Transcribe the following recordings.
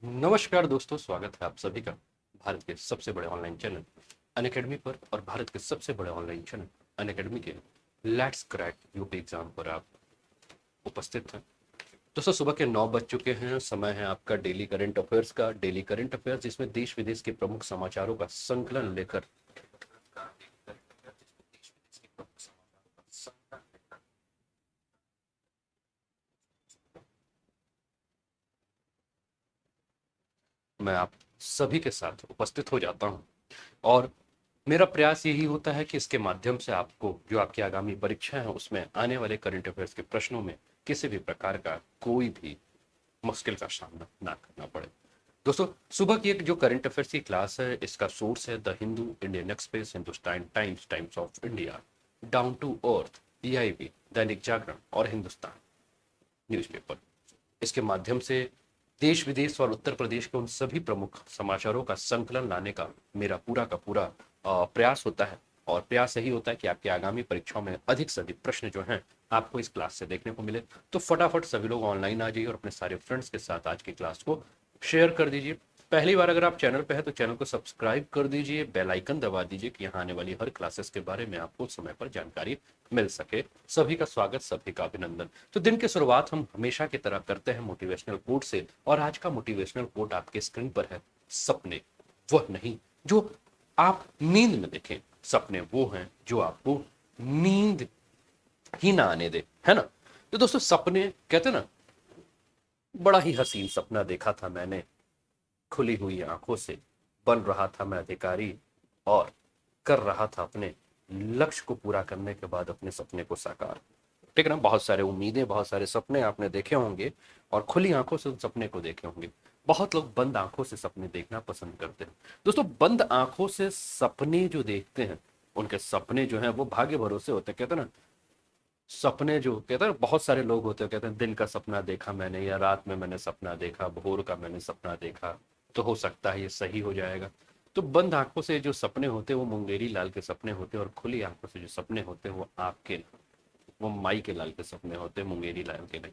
नमस्कार दोस्तों, स्वागत है आप सभी का भारत के सबसे बड़े ऑनलाइन चैनल अनअकैडमी पर। और भारत के सबसे बड़े ऑनलाइन चैनल अनअकैडमी के लेट्स क्रैक यूपी एग्जाम पर आप उपस्थित हैं। दोस्तों, सुबह के 9 बज चुके हैं। समय है आपका डेली करंट अफेयर्स का। डेली करंट अफेयर्स जिसमें देश विदेश के प्रमुख समाचारों का संकलन लेकर मैं आप सभी के साथ उपस्थित हो जाता हूं। और मेरा प्रयास यही होता है कि इसके माध्यम से आपको जो आपकी आगामी परीक्षा है उसमें आने वाले करंट अफेयर्स के प्रश्नों में किसी भी प्रकार का कोई भी मुश्किल का सामना ना करना पड़े। दोस्तों, सुबह की एक जो करंट अफेयर्स की क्लास है, इसका सोर्स है the Hindu, Indian Express, Hindustan Times, Times of India, down to earth, PIB, Dainik Jagran और हिंदुस्तान न्यूज़पेपर। इसके माध्यम से देश विदेश और उत्तर प्रदेश के उन सभी प्रमुख समाचारों का संकलन लाने का मेरा पूरा का पूरा प्रयास होता है। और प्रयास यही होता है कि आपकी आगामी परीक्षाओं में अधिक से अधिक प्रश्न जो हैं आपको इस क्लास से देखने को मिले। तो फटाफट सभी लोग ऑनलाइन आ जाइए और अपने सारे फ्रेंड्स के साथ आज की क्लास को शेयर कर दीजिए। पहली बार अगर आप चैनल पे हैं तो चैनल को सब्सक्राइब कर दीजिए, बेल आइकन दबा दीजिए कि यहाँ आने वाली हर क्लासेस के बारे में आपको समय पर जानकारी मिल सके। सभी का स्वागत, सभी का अभिनंदन। तो दिन की शुरुआत हम हमेशा की तरह करते हैं मोटिवेशनल कोट से। और आज का मोटिवेशनल कोट आपके स्क्रीन पर है। सपने वह नहीं जो आप नींद में देखें, सपने वो हैं जो आपको नींद ही ना आने दे, है ना। तो दोस्तों, सपने कहते हैं ना, बड़ा ही हसीन सपना देखा था मैंने, खुली हुई आंखों से बन रहा था मैं अधिकारी, और कर रहा था अपने लक्ष्य को पूरा करने के बाद अपने सपने को साकार। ठीक है ना। बहुत सारे उम्मीदें, बहुत सारे सपने आपने देखे होंगे और खुली आंखों से उन सपने को देखे होंगे। बहुत लोग बंद आंखों से सपने देखना पसंद करते हैं। दोस्तों, बंद आंखों से सपने जो देखते हैं, उनके सपने जो हैं वो भाग्य भरोसे होते हैं। कहते हैं ना, सपने जो कहते हैं, बहुत सारे लोग होते हैं कहते हैं दिन का सपना देखा मैंने, या रात में मैंने सपना देखा, भोर का मैंने सपना देखा, तो हो सकता है ये सही हो जाएगा। तो बंद आंखों से जो सपने होते हैं वो मुंगेरी लाल के सपने होते हैं, और खुली आंखों से जो सपने होते हैं वो आपके, वो माई के लाल के सपने होते हैं, मुंगेरी लाल के नहीं।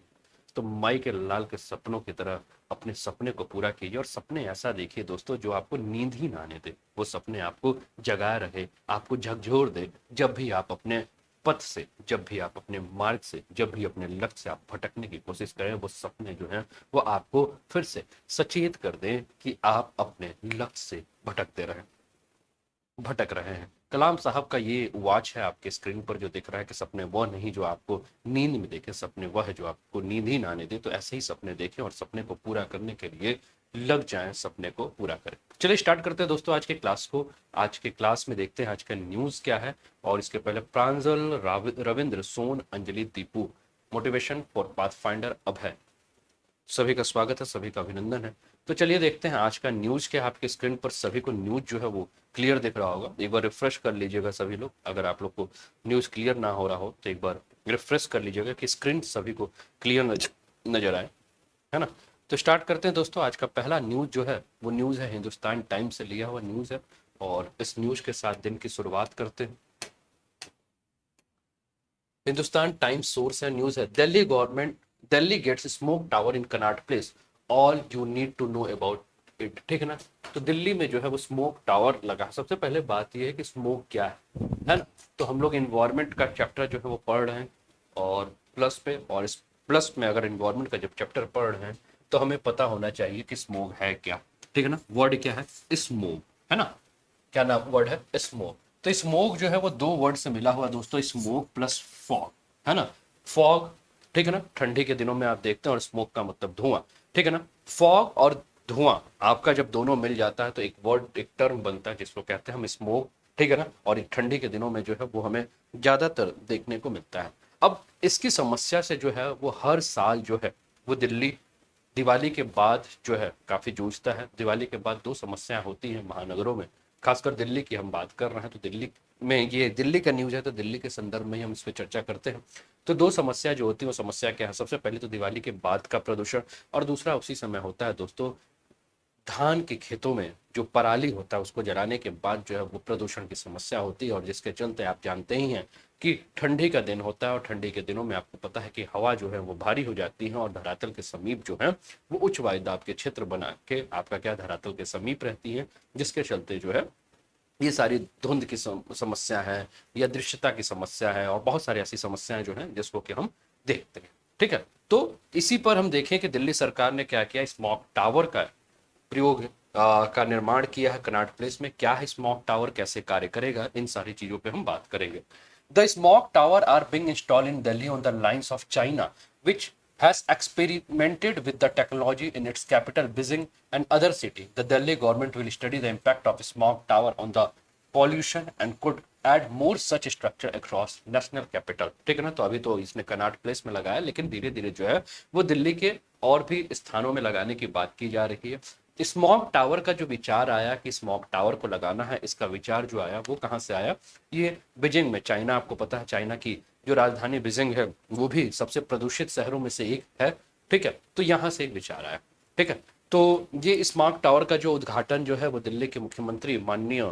तो माई के लाल के सपनों की तरह अपने सपने को पूरा कीजिए। और सपने ऐसा देखिए दोस्तों जो आपको नींद ही ना आने दे। वो सपने आपको जगाए रहे, आपको झकझोर दे। जब भी आप अपने पथ से, जब भी आप अपने मार्ग से, जब भी अपने लक्ष्य से आप भटकने की कोशिश करें, वो सपने जो हैं वो आपको फिर से सचेत कर दें कि आप अपने लक्ष्य से भटक रहे हैं। कलाम साहब का ये वॉच है आपके स्क्रीन पर जो दिख रहा है कि सपने वह नहीं जो आपको नींद में देखे, सपने वह है जो आपको नींद ही ना आने दे। तो ऐसे ही सपने देखें और सपने को पूरा करने के लिए लग जाएं, सपने को पूरा करें। चलिए स्टार्ट करते हैं दोस्तों आज के क्लास को। आज के क्लास में देखते हैं आज का न्यूज क्या है। और इसके पहले Pranjal, Ravindra, Son, Anjali, Deepu, motivation for pathfinder, Abhay, सभी का स्वागत है, सभी का अभिनंदन है। तो चलिए देखते हैं आज का न्यूज क्या है। आपके स्क्रीन पर सभी को न्यूज जो है वो क्लियर दिख रहा होगा। एक बार रिफ्रेश कर लीजिएगा सभी लोग। अगर आप लोग को न्यूज क्लियर ना हो रहा हो तो एक बार रिफ्रेश कर लीजिएगा कि स्क्रीन सभी को क्लियर नजर आए, है ना। तो स्टार्ट करते हैं दोस्तों। आज का पहला न्यूज जो है वो न्यूज है, हिंदुस्तान टाइम्स से लिया हुआ न्यूज है। और इस न्यूज के साथ दिन की शुरुआत करते हैं। हिंदुस्तान टाइम्स सोर्स है, न्यूज है, Delhi government, Delhi gets smoke tower in Connaught Place, all you need to know about it. ठीक है ना। तो दिल्ली में जो है वो स्मोक टावर लगा। सबसे पहले बात यह है कि स्मोक क्या है ना। तो हम लोग इन्वायरमेंट का चैप्टर जो है वो पढ़ रहे हैं और प्लस पे, और इस प्लस में अगर इन्वायरमेंट का जब चैप्टर पढ़ रहे हैं तो हमें पता होना चाहिए कि स्मोक है क्या। ठीक है ना। वर्ड क्या है? स्मोक, है ना। क्या नाम वर्ड है? स्मोक। तो स्मोक जो है वो दो वर्ड से मिला हुआ दोस्तों, स्मोक प्लस फॉग, है ना। फॉग, ठीक है ना, ठंडी के दिनों में आप देखते हैं, और स्मोक का मतलब धुआं। ठीक है ना। फॉग और धुआं आपका जब दोनों मिल जाता है तो एक वर्ड, एक टर्म बनता है जिसको कहते हैं हम स्मोक। ठीक है ना। और एक ठंडी के दिनों में जो है वो हमें ज्यादातर देखने को मिलता है। अब इसकी समस्या से जो है वो हर साल जो है वो दिल्ली दिवाली के बाद जो है काफी जूझता है। दिवाली के बाद दो समस्याएं होती हैं महानगरों में, खासकर दिल्ली की हम बात कर रहे हैं तो दिल्ली में, ये दिल्ली का न्यूज है तो दिल्ली के संदर्भ में ही हम इस पर चर्चा करते हैं। तो दो समस्या जो होती है वो समस्या क्या है? सबसे पहले तो दिवाली के बाद का प्रदूषण, और दूसरा उसी समय होता है दोस्तों धान के खेतों में जो पराली होता है उसको जलाने के बाद जो है वो प्रदूषण की समस्या होती है, और जिसके चलते आप जानते ही हैं कि ठंडी का दिन होता है, और ठंडी के दिनों में आपको पता है कि हवा जो है वो भारी हो जाती है और धरातल के समीप जो है वो उच्च वायुदाब के क्षेत्र बना के आपका क्या धरातल के समीप रहती है, जिसके चलते जो है ये सारी धुंध की समस्या है या दृश्यता की समस्या है, और बहुत सारी ऐसी समस्याएं जो हैं जिसको कि हम देखते हैं। ठीक है, तो इसी पर हम देखें कि दिल्ली सरकार ने क्या किया, स्मॉग टावर का प्रयोग का निर्माण किया है कनॉट प्लेस में। क्या है स्मॉग टावर, कैसे कार्य करेगा, इन सारी चीजों पे हम बात करेंगे। The smog tower are being installed in Delhi on the lines of China which has experimented with the technology in its capital Beijing and other cities. The Delhi government will study the impact of smog tower on the pollution and could add more such structure across national capital। ठीक है ना, तो अभी तो इसने Connaught place में लगाया, लेकिन धीरे धीरे जो है वो दिल्ली के और भी स्थानों में लगाने की बात की जा रही है। स्मॉग टावर का जो विचार आया कि स्मॉग टावर को लगाना है, इसका विचार जो आया वो कहाँ से आया, ये बीजिंग में, चाइना, आपको पता है चाइना की जो राजधानी बीजिंग है वो भी सबसे प्रदूषित शहरों में से एक है। ठीक है, तो यहाँ से एक विचार आया। ठीक है, तो ये स्मार्ट टावर का जो उद्घाटन जो है वो दिल्ली के मुख्यमंत्री माननीय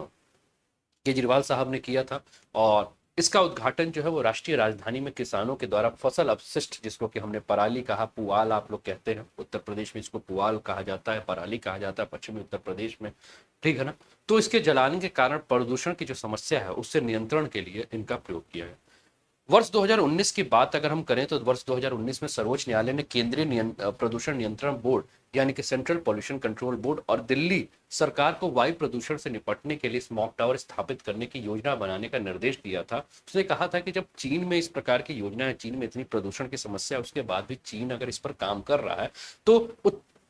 केजरीवाल साहब ने किया था, और इसका उद्घाटन जो है वो राष्ट्रीय राजधानी में किसानों के द्वारा फसल अपशिष्ट, जिसको कि हमने पराली कहा, पुआल आप लोग कहते हैं, उत्तर प्रदेश में इसको पुआल कहा जाता है, पराली कहा जाता है पश्चिमी उत्तर प्रदेश में। ठीक है ना, तो इसके जलाने के कारण प्रदूषण की जो समस्या है उससे नियंत्रण के लिए इनका प्रयोग किया है। वर्ष 2019 की बात अगर हम करें तो वर्ष 2019 में सर्वोच्च न्यायालय ने केंद्रीय प्रदूषण नियंत्रण बोर्ड यानी कि सेंट्रल पॉल्यूशन कंट्रोल बोर्ड और दिल्ली सरकार को वायु प्रदूषण से निपटने के लिए स्मॉग टावर स्थापित करने की योजना बनाने का निर्देश दिया था। उसने कहा था कि जब चीन में इस प्रकार की योजना है, चीन में इतनी प्रदूषण की समस्या है, उसके बाद भी चीन अगर इस पर काम कर रहा है तो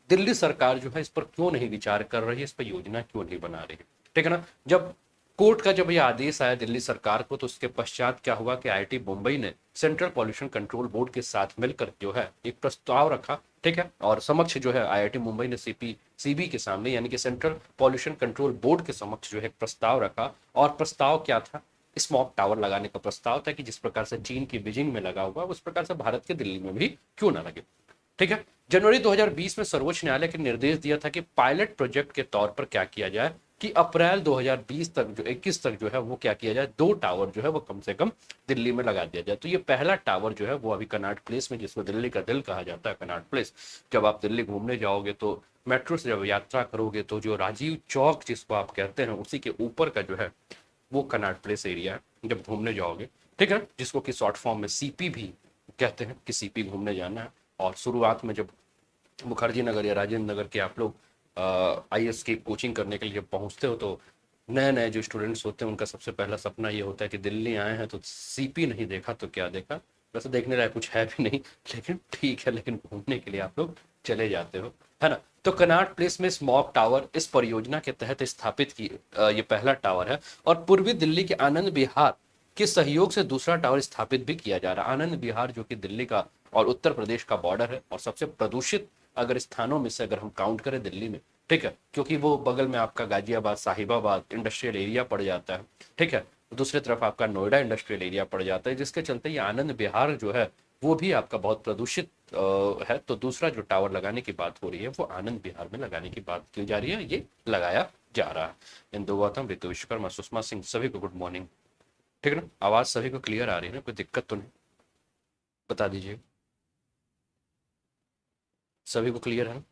दिल्ली सरकार जो है इस पर क्यों नहीं विचार कर रही है, इस पर योजना क्यों नहीं बना रही है। ठीक है ना, जब कोर्ट का जब यह आदेश आया दिल्ली सरकार को, तो उसके पश्चात क्या हुआ कि आईआईटी मुंबई ने सेंट्रल पॉल्यूशन कंट्रोल बोर्ड के साथ मिलकर जो है एक प्रस्ताव रखा। ठीक है, और समक्ष जो है आईआईटी मुंबई ने सीबी के सामने यानी कि सेंट्रल पॉल्यूशन कंट्रोल बोर्ड के समक्ष जो है एक प्रस्ताव रखा, और प्रस्ताव क्या था, स्मॉग टावर लगाने का प्रस्ताव था कि जिस प्रकार से चीन की बीजिंग में लगा हुआ उस प्रकार से भारत के दिल्ली में भी क्यों ना लगे। ठीक है, जनवरी 2020 में सर्वोच्च न्यायालय ने निर्देश दिया था कि पायलट प्रोजेक्ट के तौर पर क्या किया जाए कि अप्रैल 2020 तक जो 21 तक जो है वो क्या किया जाए, दो टावर जो है वो कम से कम दिल्ली में लगा दिया जाए। तो ये पहला टावर जो है वो अभी कनॉट प्लेस में, जिसको दिल्ली का दिल कहा जाता है कनॉट प्लेस, जब आप दिल्ली घूमने जाओगे तो मेट्रो से जब यात्रा करोगे तो जो राजीव चौक जिसको आप कहते हैं उसी के ऊपर का जो है वो कनॉट प्लेस एरिया है जब घूमने जाओगे। ठीक है, जिसको कि शॉर्ट फॉर्म में सीपी भी कहते हैं कि सीपी घूमने जाना है। और शुरुआत में जब मुखर्जी नगर या राजेंद्र नगर के आप लोग आईएएस की कोचिंग करने के लिए जब पहुंचते हो तो नए नए जो स्टूडेंट्स होते हैं उनका सबसे पहला सपना ये होता है कि दिल्ली आए हैं तो सीपी नहीं देखा तो क्या देखा। वैसे देखने लायक कुछ है भी नहीं, लेकिन ठीक है, लेकिन घूमने के लिए आप लोग चले जाते हो, है ना। तो कनॉट प्लेस में स्मॉग टावर इस परियोजना के तहत स्थापित की ये पहला टावर है, और पूर्वी दिल्ली के आनंद विहार के सहयोग से दूसरा टावर स्थापित भी किया जा रहा है। आनंद विहार जो कि दिल्ली का और उत्तर प्रदेश का बॉर्डर है, और सबसे प्रदूषित अगर स्थानों में से अगर हम काउंट करें दिल्ली में, ठीक है, क्योंकि वो बगल में आपका गाजियाबाद साहिबाबाद इंडस्ट्रियल एरिया पड़ जाता है। ठीक है, दूसरी तरफ आपका नोएडा इंडस्ट्रियल एरिया पड़ जाता है, जिसके चलते ये आनंद विहार जो है वो भी आपका बहुत प्रदूषित है। तो दूसरा जो टावर लगाने की बात हो रही है वो आनंद विहार में लगाने की बात की जा रही है, ये लगाया जा रहा है। इंदु गौतम, ऋतु विश्वकर्मा, सुषमा सिंह, सभी को गुड मॉर्निंग। ठीक है ना, आवाज सभी को क्लियर आ रही है ना, कोई दिक्कत तो नहीं, बता दीजिए। सभी को क्लियर है ना,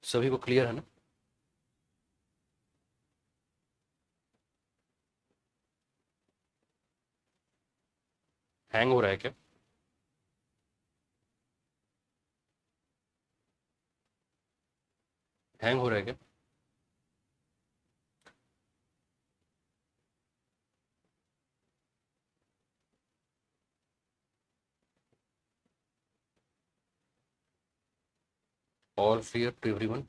सभी को क्लियर है ना। हैंग हो रहा है क्या, हैंग हो रहा है क्या। All clear to everyone.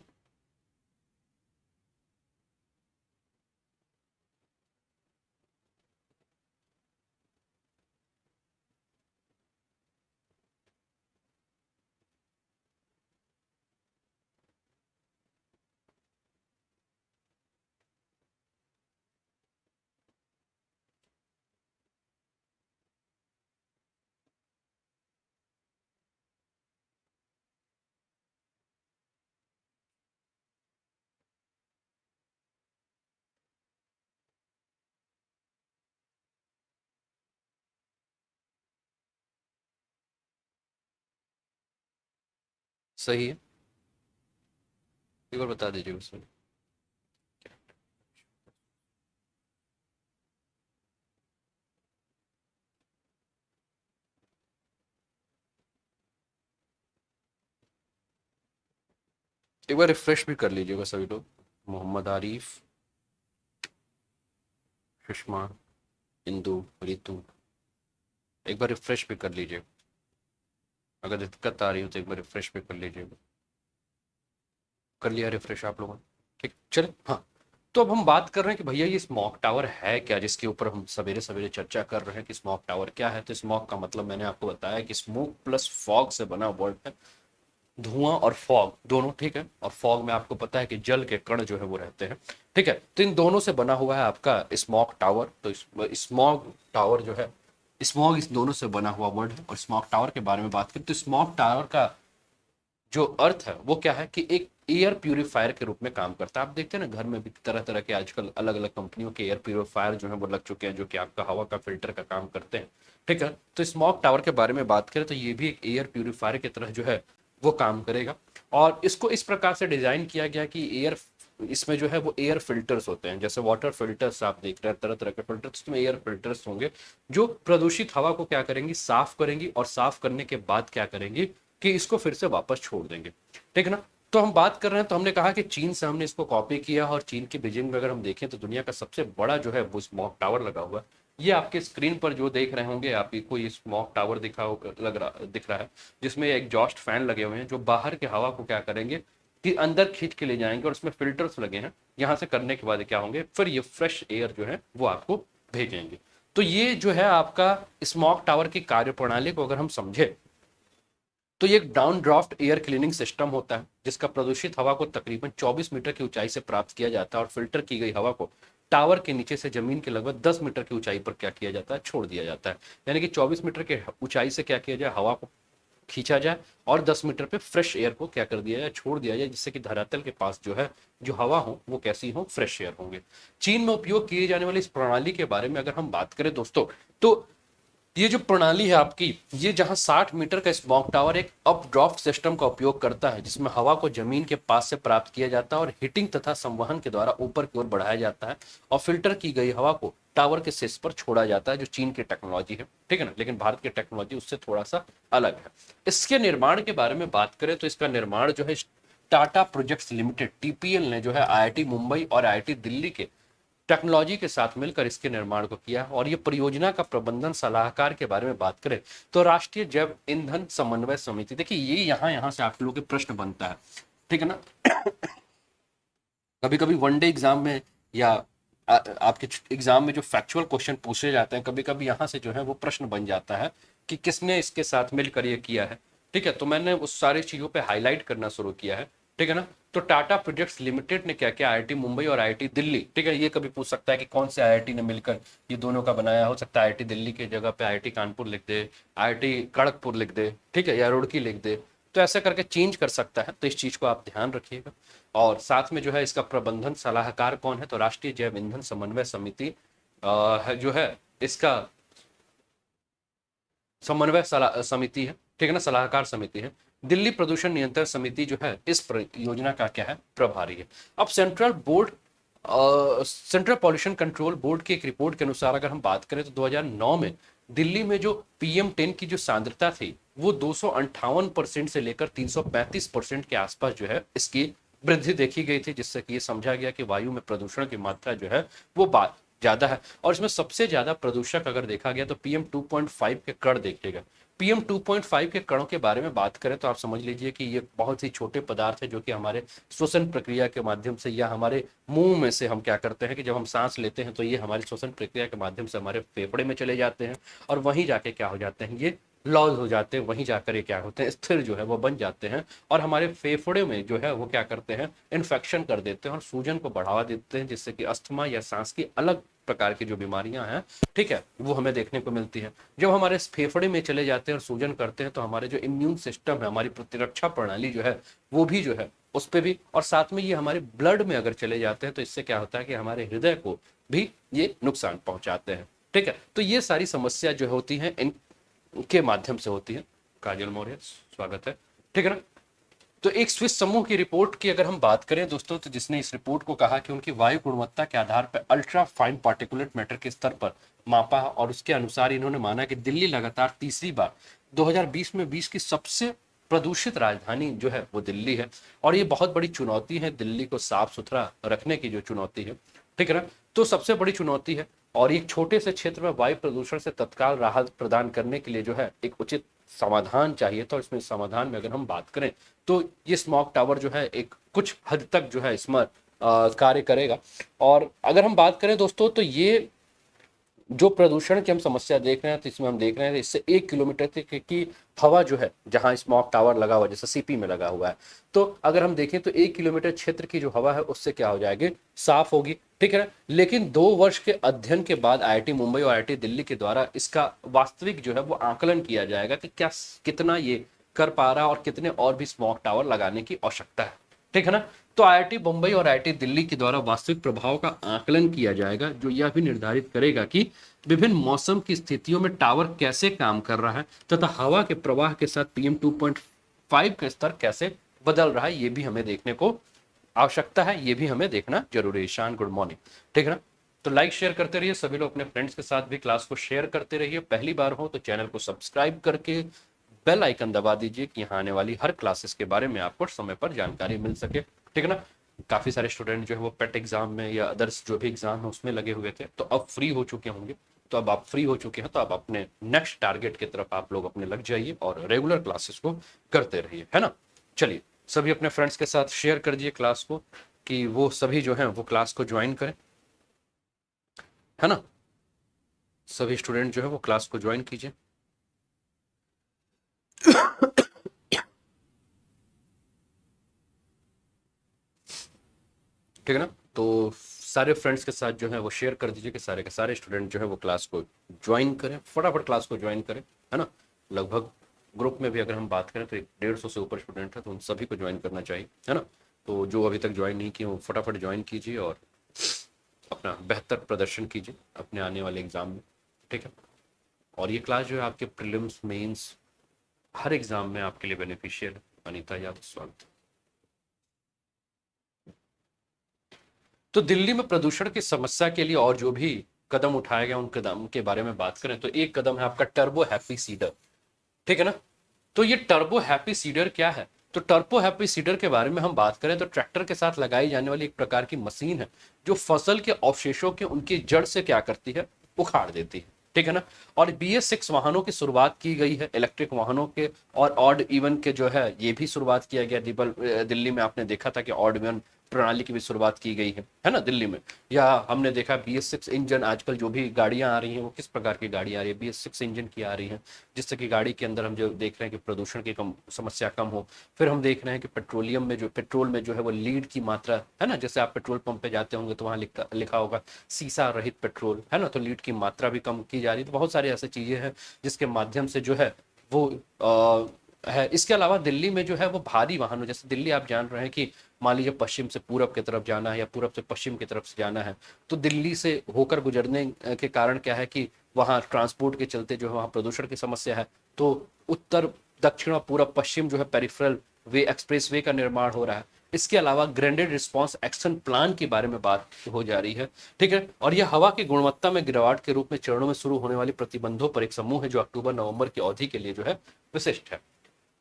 सही है, एक बार बता दीजिए उसमें। एक बार रिफ्रेश भी कर लीजिएगा सभी लोग। मोहम्मद आरिफ, सुषमा, इंदू, रितु, एक बार रिफ्रेश भी कर लीजिए। अगर दिक्कत आ रही हो तो एक बार रिफ्रेश भी कर लीजिएगा। कर लिया रिफ्रेश आप लोगों ने? ठीक, चले हाँ। तो अब हम बात कर रहे हैं कि भैया ये स्मॉक टावर है क्या, जिसके ऊपर हम सवेरे सवेरे चर्चा कर रहे हैं कि स्मॉक टावर क्या है। तो स्मॉक का मतलब मैंने आपको बताया कि स्मोक प्लस फॉग से बना वर्ड है। धुआं और फॉग दोनों, ठीक है। और फॉग में आपको पता है कि जल के कण जो है वो रहते हैं, ठीक है। तो इन दोनों से बना हुआ है आपका स्मॉक टावर। तो स्मॉक टावर जो है, स्मॉग इस दोनों से बना हुआ वर्ड है। और स्मॉक टावर के बारे में बात करें तो स्मॉक टावर का जो अर्थ है वो क्या है कि एक एयर प्यूरिफायर के रूप में काम करता है। आप देखते हैं ना घर में भी तरह तरह के आजकल अलग अलग कंपनियों के एयर प्यूरिफायर जो है वो लग चुके हैं, जो कि आपका हवा का फिल्टर का काम करते हैं, ठीक है। तो स्मॉक टावर के बारे में बात करें तो ये भी एक एयर प्यूरिफायर की तरह जो है वो काम करेगा। और इसको इस प्रकार से डिजाइन किया गया कि एयर, इसमें जो है वो एयर फिल्टर्स होते हैं, जैसे वाटर फिल्टर्स आप देख रहे हैं, तरह तरह के फिल्टर्स, उसमें एयर फिल्टर्स होंगे जो प्रदूषित हवा को क्या करेंगी, साफ करेंगी। और साफ करने के बाद क्या करेंगी कि इसको फिर से वापस छोड़ देंगे, ठीक है ना। तो हम बात कर रहे हैं, तो हमने कहा कि चीन से हमने इसको कॉपी किया। और चीन की बीजिंग में अगर हम देखें तो दुनिया का सबसे बड़ा जो है वो स्मॉक टावर लगा हुआ है। ये आपके स्क्रीन पर जो देख रहे होंगे आपको, ये स्मॉक टावर दिख रहा है, जिसमें एग्जॉस्ट फैन लगे हुए हैं जो बाहर के हवा को क्या करेंगे कि अंदर खींच के ले जाएंगे। और उसमें फिल्टर्स लगे हैं, यहाँ से करने के बाद क्या होंगे, फिर ये फ्रेश एयर जो है वो आपको भेजेंगे। तो ये जो है आपका स्मॉक टावर की कार्य प्रणाली को अगर हम समझे तो ये एक down draft air cleaning system होता है, जिसका प्रदूषित हवा को तकरीबन 24 मीटर की ऊंचाई से प्राप्त किया जाता है। और फिल्टर की गई हवा को टावर के नीचे से जमीन के लगभग 10 मीटर की ऊंचाई पर क्या किया जाता है, छोड़ दिया जाता है। यानी कि 24 मीटर के ऊंचाई से क्या किया जाए, हवा को खींचा जाए और 10 मीटर पे फ्रेश एयर को क्या कर दिया जाए, छोड़ दिया जाए, जिससे कि धरातल के पास जो है जो हवा हो वो कैसी हो, फ्रेश एयर होंगे। चीन में उपयोग किए जाने वाली इस प्रणाली के बारे में अगर हम बात करें दोस्तों, तो ये जो प्रणाली है आपकी, ये जहां 60 मीटर का स्मॉक टावर एक अप ड्राफ्ट सिस्टम का उपयोग करता है, जिसमें हवा को जमीन के पास से प्राप्त किया जाता है और हीटिंग तथा संवहन के द्वारा ऊपर की ओर बढ़ाया जाता है। और फिल्टर की गई हवा को टावर के शीर्ष पर छोड़ा जाता है, जो चीन की टेक्नोलॉजी है, ठीक है ना। लेकिन भारत की टेक्नोलॉजी उससे थोड़ा सा अलग है। इसके निर्माण के बारे में बात करें तो इसका निर्माण जो है टाटा प्रोजेक्ट्स लिमिटेड टीपीएल ने जो है आईआईटी मुंबई और आईआईटी दिल्ली के टेक्नोलॉजी के साथ मिलकर इसके निर्माण को किया। और ये परियोजना का प्रबंधन सलाहकार के बारे में बात करें तो राष्ट्रीय जैव ईंधन समन्वय समिति। देखिए ये यहाँ यहाँ से आप लोगों के प्रश्न बनता है, ठीक है ना। कभी कभी वनडे एग्जाम में या आपके एग्जाम में जो फैक्चुअल क्वेश्चन पूछे जाते हैं, कभी कभी यहाँ से जो है वो प्रश्न बन जाता है कि किसने इसके साथ मिलकर ये किया है, ठीक है। तो मैंने उस सारी चीजों पे हाईलाइट करना शुरू किया है, ठीक है ना। तो टाटा प्रोजेक्ट्स लिमिटेड ने क्या किया, आईआईटी मुंबई और आईआईटी दिल्ली, ठीक है। ये कभी पूछ सकता है कि कौन से आईआईटी ने मिलकर ये दोनों का बनाया, हो सकता है आईआईटी दिल्ली की जगह पे आईआईटी कानपुर लिख दे, आईआईटी खड़गपुर लिख दे, ठीक है, या रुड़की लिख दे। तो ऐसा करके चेंज कर सकता है, तो इस चीज को आप ध्यान रखिएगा। और साथ में जो है इसका प्रबंधन सलाहकार कौन है, तो राष्ट्रीय जैव ईंधन समन्वय समिति जो है इसका समिति है, ठीक है ना, सलाहकार समिति है। दिल्ली प्रदूषण नियंत्रण समिति जो है इस योजना का क्या है, प्रभारी है। अब सेंट्रल पॉल्यूशन कंट्रोल बोर्ड की एक रिपोर्ट के अनुसार अगर हम बात करें तो 2009 में दिल्ली में जो PM10 की जो सांद्रता थी वो 258% से लेकर 335% के आसपास जो है इसकी वृद्धि देखी गई थी, जिससे कि ये समझा गया कि वायु में प्रदूषण की मात्रा जो है वो बात ज्यादा है। और इसमें सबसे ज्यादा प्रदूषक अगर देखा गया तो PM2.5 के कण देखिएगा। PM2.5 के कणों के बारे में बात करें तो आप समझ लीजिए कि ये बहुत ही छोटे पदार्थ है, जो कि हमारे श्वसन प्रक्रिया के माध्यम से या हमारे मुंह में से हम क्या करते हैं कि जब हम सांस लेते हैं तो ये हमारी श्वसन प्रक्रिया के माध्यम से हमारे फेफड़े में चले जाते हैं। और वहीं जाके क्या हो जाते हैं, ये लॉज हो जाते हैं, वहीं जाकर ये क्या होते हैं, स्थिर जो है वो बन जाते हैं। और हमारे फेफड़े में जो है वो क्या करते हैं, इन्फेक्शन कर देते हैं और सूजन को बढ़ावा देते हैं, जिससे कि अस्थमा या सांस की अलग प्रकार की जो बीमारियां हैं, ठीक है, वो हमें देखने को मिलती है। जब हमारे फेफड़े में चले जाते हैं और सूजन करते हैं तो हमारे जो इम्यून सिस्टम है, हमारी प्रतिरक्षा प्रणाली जो है वो भी जो है उस पर भी, और साथ में ये हमारे ब्लड में अगर चले जाते हैं तो इससे क्या होता है कि हमारे हृदय को भी ये नुकसान पहुंचाते हैं, ठीक है। तो ये सारी समस्या जो होती हैं इनके माध्यम से होती है। काजल मौर्य स्वागत है, ठीक है ना। तो एक स्विस समूह की रिपोर्ट की अगर हम बात करें दोस्तों, तो जिसने इस रिपोर्ट को कहा कि उनकी वायु गुणवत्ता के आधार पर अल्ट्रा फाइन पार्टिकुलेट मैटर के स्तर पर मापा, और उसके अनुसार इन्होंने माना कि दिल्ली लगातार तीसरी बार 2020 में विश्व की सबसे प्रदूषित राजधानी जो है वो दिल्ली है। और ये बहुत बड़ी चुनौती है दिल्ली को साफ सुथरा रखने की, जो चुनौती है, ठीक है ना, तो सबसे बड़ी चुनौती है। और एक छोटे से क्षेत्र में वायु प्रदूषण से तत्काल राहत प्रदान करने के लिए जो है एक उचित समाधान चाहिए था। इसमें समाधान में अगर हम बात करें तो ये स्मॉग टावर जो है एक कुछ हद तक जो है इसमें कार्य करेगा। और अगर हम बात करें दोस्तों, तो ये जो प्रदूषण की हम समस्या देख रहे हैं, तो इसमें हम देख रहे हैं इससे 1 किलोमीटर तक की हवा जो है, जहां स्मॉग टावर लगा हुआ है जैसे सीपी में लगा हुआ है, तो अगर हम देखें तो 1 किलोमीटर क्षेत्र की जो हवा है उससे क्या हो जाएगी, साफ होगी, ठीक है ना। लेकिन 2 वर्ष के अध्ययन के बाद आईआईटी मुंबई और आईआईटी दिल्ली के द्वारा इसका वास्तविक जो है वो आकलन किया जाएगा कि क्या कितना ये कर पा रहा है और कितने और भी स्मॉग टावर लगाने की आवश्यकता है, ठीक है ना। तो आईआईटी मुंबई और आईआईटी दिल्ली के द्वारा वास्तविक प्रभाव का आकलन किया जाएगा, जो यह भी निर्धारित करेगा कि विभिन्न मौसम की स्थितियों में टावर कैसे काम कर रहा है तथा हवा के प्रवाह के साथ पीएम 2.5 का स्तर कैसे बदल रहा है। ये भी हमें देखने को आवश्यकता है, ये भी हमें देखना जरूरी है। ईशान, गुड मॉर्निंग, ठीक है ना। तो लाइक शेयर करते रहिए सभी लोग, अपने फ्रेंड्स के साथ भी क्लास को शेयर करते रहिए। पहली बार हो तो चैनल को सब्सक्राइब करके बेल आइकन दबा दीजिए कि यहाँ आने वाली हर क्लासेस के बारे में आपको समय पर जानकारी मिल सके, ठीक है ना। काफी सारे स्टूडेंट जो है वो पेट एग्जाम में या अदर्स जो भी एग्जाम है उसमें लगे हुए थे, तो अब फ्री हो चुके होंगे। तो अब आप फ्री हो चुके हैं तो आप अपने नेक्स्ट टारगेट की तरफ आप लोग अपने लग जाइए और रेगुलर क्लासेस को करते रहिए, है ना। चलिए, सभी अपने फ्रेंड्स के साथ शेयर कर दिए क्लास को कि वो सभी जो है वो क्लास को ज्वाइन करें, है ना। सभी स्टूडेंट जो है वो क्लास को ज्वाइन कीजिए। ठीक है ना। तो सारे फ्रेंड्स के साथ जो है वो शेयर कर दीजिए कि सारे के सारे स्टूडेंट जो है वो क्लास को ज्वाइन करें, फटाफट क्लास को ज्वाइन करें, है ना। लगभग ग्रुप में भी अगर हम बात करें तो 150 से ऊपर स्टूडेंट है, तो उन सभी को ज्वाइन करना चाहिए, है ना। तो जो अभी तक ज्वाइन नहीं किए वो फटाफट ज्वाइन कीजिए और अपना बेहतर प्रदर्शन कीजिए अपने आने वाले एग्जाम में, ठीक है। और ये क्लास जो है आपके प्रीलिम्स, मेंस, हर एग्जाम में आपके लिए बेनिफिशियल है। अनीता यादव, स्वागत। तो दिल्ली में प्रदूषण की समस्या के लिए और जो भी कदम उठाए गए उन कदम के बारे में बात करें तो एक कदम है आपका टर्बो हैप्पी सीडर, ठीक है ना। तो ये टर्बो हैप्पी सीडर क्या है, तो टर्बो हैप्पी सीडर के बारे में हम बात करें तो ट्रैक्टर के साथ लगाई जाने वाली एक प्रकार की मशीन है जो फसल के अवशेषों के उनकी जड़ से क्या करती है, उखाड़ देती है, ठीक है ना। और BS6 वाहनों की शुरुआत की गई है, इलेक्ट्रिक वाहनों के, और ऑड इवन के जो है ये भी शुरुआत किया गया। दिल्ली में आपने देखा था कि ऑड इवन प्रणाली की भी शुरुआत की गई है ना दिल्ली में। या हमने देखा BS6 इंजन, आजकल जो भी गाड़ियां आ रही हैं वो किस प्रकार की गाड़ी आ रही है, BS6 इंजन की आ रही है, जिससे कि गाड़ी के अंदर हम जो देख रहे हैं कि प्रदूषण की कम समस्या कम हो। फिर हम देख रहे हैं कि पेट्रोलियम में जो पेट्रोल में जो है वो लीड की मात्रा है ना, जैसे आप पेट्रोल पंप पे जाते होंगे तो वहाँ लिखा होगा सीसा रहित पेट्रोल, है ना, तो लीड की मात्रा भी कम की जा रही है। तो बहुत सारी ऐसी चीजें हैं जिसके माध्यम से जो है वो है। इसके अलावा दिल्ली में जो है वो भारी वाहनों, जैसे दिल्ली आप जान रहे हैं कि मान लीजिए पश्चिम से पूरब की तरफ जाना है या पूरब से पश्चिम की तरफ से जाना है, तो दिल्ली से होकर गुजरने के कारण क्या है कि वहाँ ट्रांसपोर्ट के चलते जो है वहाँ प्रदूषण की समस्या है। तो उत्तर, दक्षिण और पूरब पश्चिम जो है पेरिफेरल वे, एक्सप्रेस वे का निर्माण हो रहा है। इसके अलावा ग्रेनेड रिस्पांस एक्शन प्लान के बारे में बात हो जा रही है, ठीक है। और यह हवा की गुणवत्ता में गिरावट के रूप में चरणों में शुरू होने वाली प्रतिबंधों पर एक समूह है जो अक्टूबर नवंबर की अवधि के लिए जो है विशिष्ट है।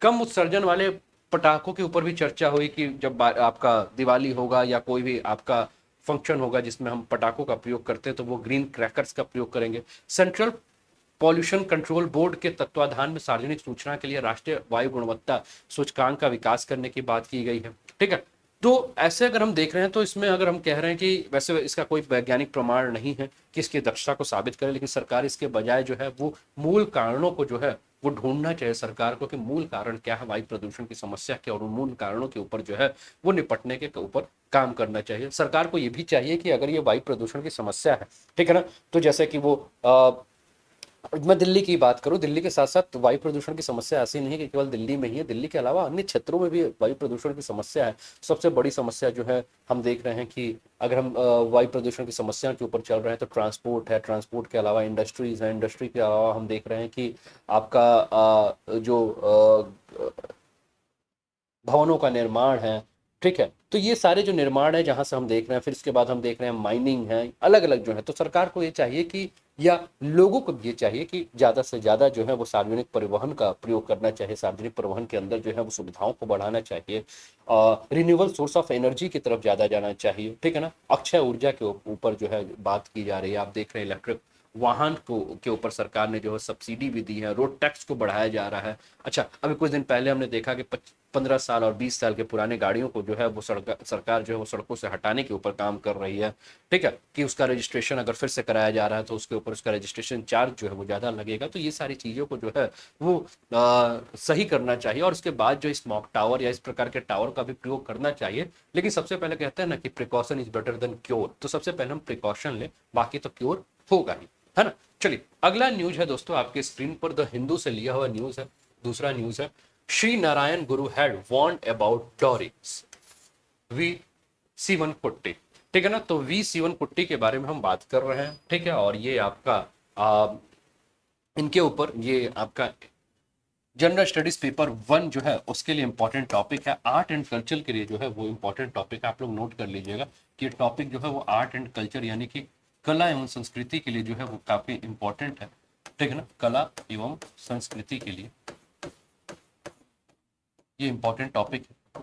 कम उत्सर्जन वाले पटाखों के ऊपर भी चर्चा हुई कि जब आपका दिवाली होगा या कोई भी आपका फंक्शन होगा जिसमें हम पटाखों का प्रयोग करते हैं तो वो ग्रीन क्रैकर्स का प्रयोग करेंगे। सेंट्रल पॉल्यूशन कंट्रोल बोर्ड के तत्वाधान में सार्वजनिक सूचना के लिए राष्ट्रीय वायु गुणवत्ता सूचकांक का विकास करने की बात की गई है, ठीक है। तो ऐसे अगर हम देख रहे हैं तो इसमें अगर हम कह रहे हैं कि वैसे इसका कोई वैज्ञानिक प्रमाण नहीं है कि इसकी दक्षता को साबित करे, लेकिन सरकार इसके बजाय जो है वो मूल कारणों को जो है वो ढूंढना चाहिए सरकार को कि मूल कारण क्या है वायु प्रदूषण की समस्या के, और उन मूल कारणों के ऊपर जो है वो निपटने के ऊपर काम करना चाहिए। सरकार को ये भी चाहिए कि अगर ये वायु प्रदूषण की समस्या है, ठीक है ना, तो जैसे कि वो मैं दिल्ली की बात करूं, दिल्ली के साथ साथ वायु प्रदूषण की समस्या ऐसी नहीं है कि केवल दिल्ली में ही है, दिल्ली के अलावा अन्य क्षेत्रों में भी वायु प्रदूषण की समस्या है। सबसे बड़ी समस्या जो है हम देख रहे हैं कि अगर हम वायु प्रदूषण की समस्या के ऊपर चल रहे हैं तो ट्रांसपोर्ट है, ट्रांसपोर्ट के अलावा इंडस्ट्रीज है, इंडस्ट्री के अलावा हम देख रहे हैं कि आपका जो भवनों का निर्माण है, ठीक है। तो ये सारे जो निर्माण है जहां से हम देख रहे हैं, फिर इसके बाद हम देख रहे हैं माइनिंग है, अलग अलग जो है। तो सरकार को ये चाहिए कि, या लोगों को भी ये चाहिए कि ज़्यादा से ज़्यादा जो है वो सार्वजनिक परिवहन का प्रयोग करना चाहिए, सार्वजनिक परिवहन के अंदर जो है वो सुविधाओं को बढ़ाना चाहिए, रिन्यूएबल सोर्स ऑफ एनर्जी की तरफ ज़्यादा जाना चाहिए, ठीक है ना। अक्षय ऊर्जा के ऊपर जो है बात की जा रही है। आप देख रहे हैं इलेक्ट्रिक वाहन को के ऊपर सरकार ने जो है सब्सिडी भी दी है, रोड टैक्स को बढ़ाया जा रहा है। अच्छा, अभी कुछ दिन पहले हमने देखा कि 15 साल और 20 साल के पुराने गाड़ियों को जो है वो सरकार जो है वो सड़कों से हटाने के ऊपर काम कर रही है, ठीक है। कि उसका रजिस्ट्रेशन अगर फिर से कराया जा रहा है तो उसके ऊपर उसका रजिस्ट्रेशन चार्ज जो है वो ज़्यादा लगेगा। तो ये सारी चीज़ों को जो है वो सही करना चाहिए, और उसके बाद जो स्मॉक टावर या इस प्रकार के टावर का भी प्रयोग करना चाहिए। लेकिन सबसे पहले कहते हैं ना कि precaution is better than cure, तो सबसे पहले हम प्रिकॉशन लें, बाकी तो क्योर होगा ही, है ना। चलिए, अगला न्यूज है दोस्तों आपके स्क्रीन पर, द हिंदू से लिया हुआ न्यूज है। दूसरा न्यूज है, Shri Narayana Guru had warned about डॉरिक्स वी सीवन पुट्टी, ठीक है ना। तो वी सीवन पुट्टी के बारे में हम बात कर रहे हैं, ठीक है। और ये आपका इनके ऊपर ये आपका जनरल स्टडीज पेपर 1 जो है उसके लिए इंपॉर्टेंट टॉपिक है। आर्ट एंड कल्चर के लिए जो है वो इंपॉर्टेंट टॉपिक है, आप लोग नोट कर लीजिएगा कि टॉपिक जो है वो आर्ट एंड कल्चर यानी कि कला एवं संस्कृति के लिए जो है वो काफी इंपॉर्टेंट है, ठीक है ना। कला एवं संस्कृति के लिए ये इंपॉर्टेंट टॉपिक है,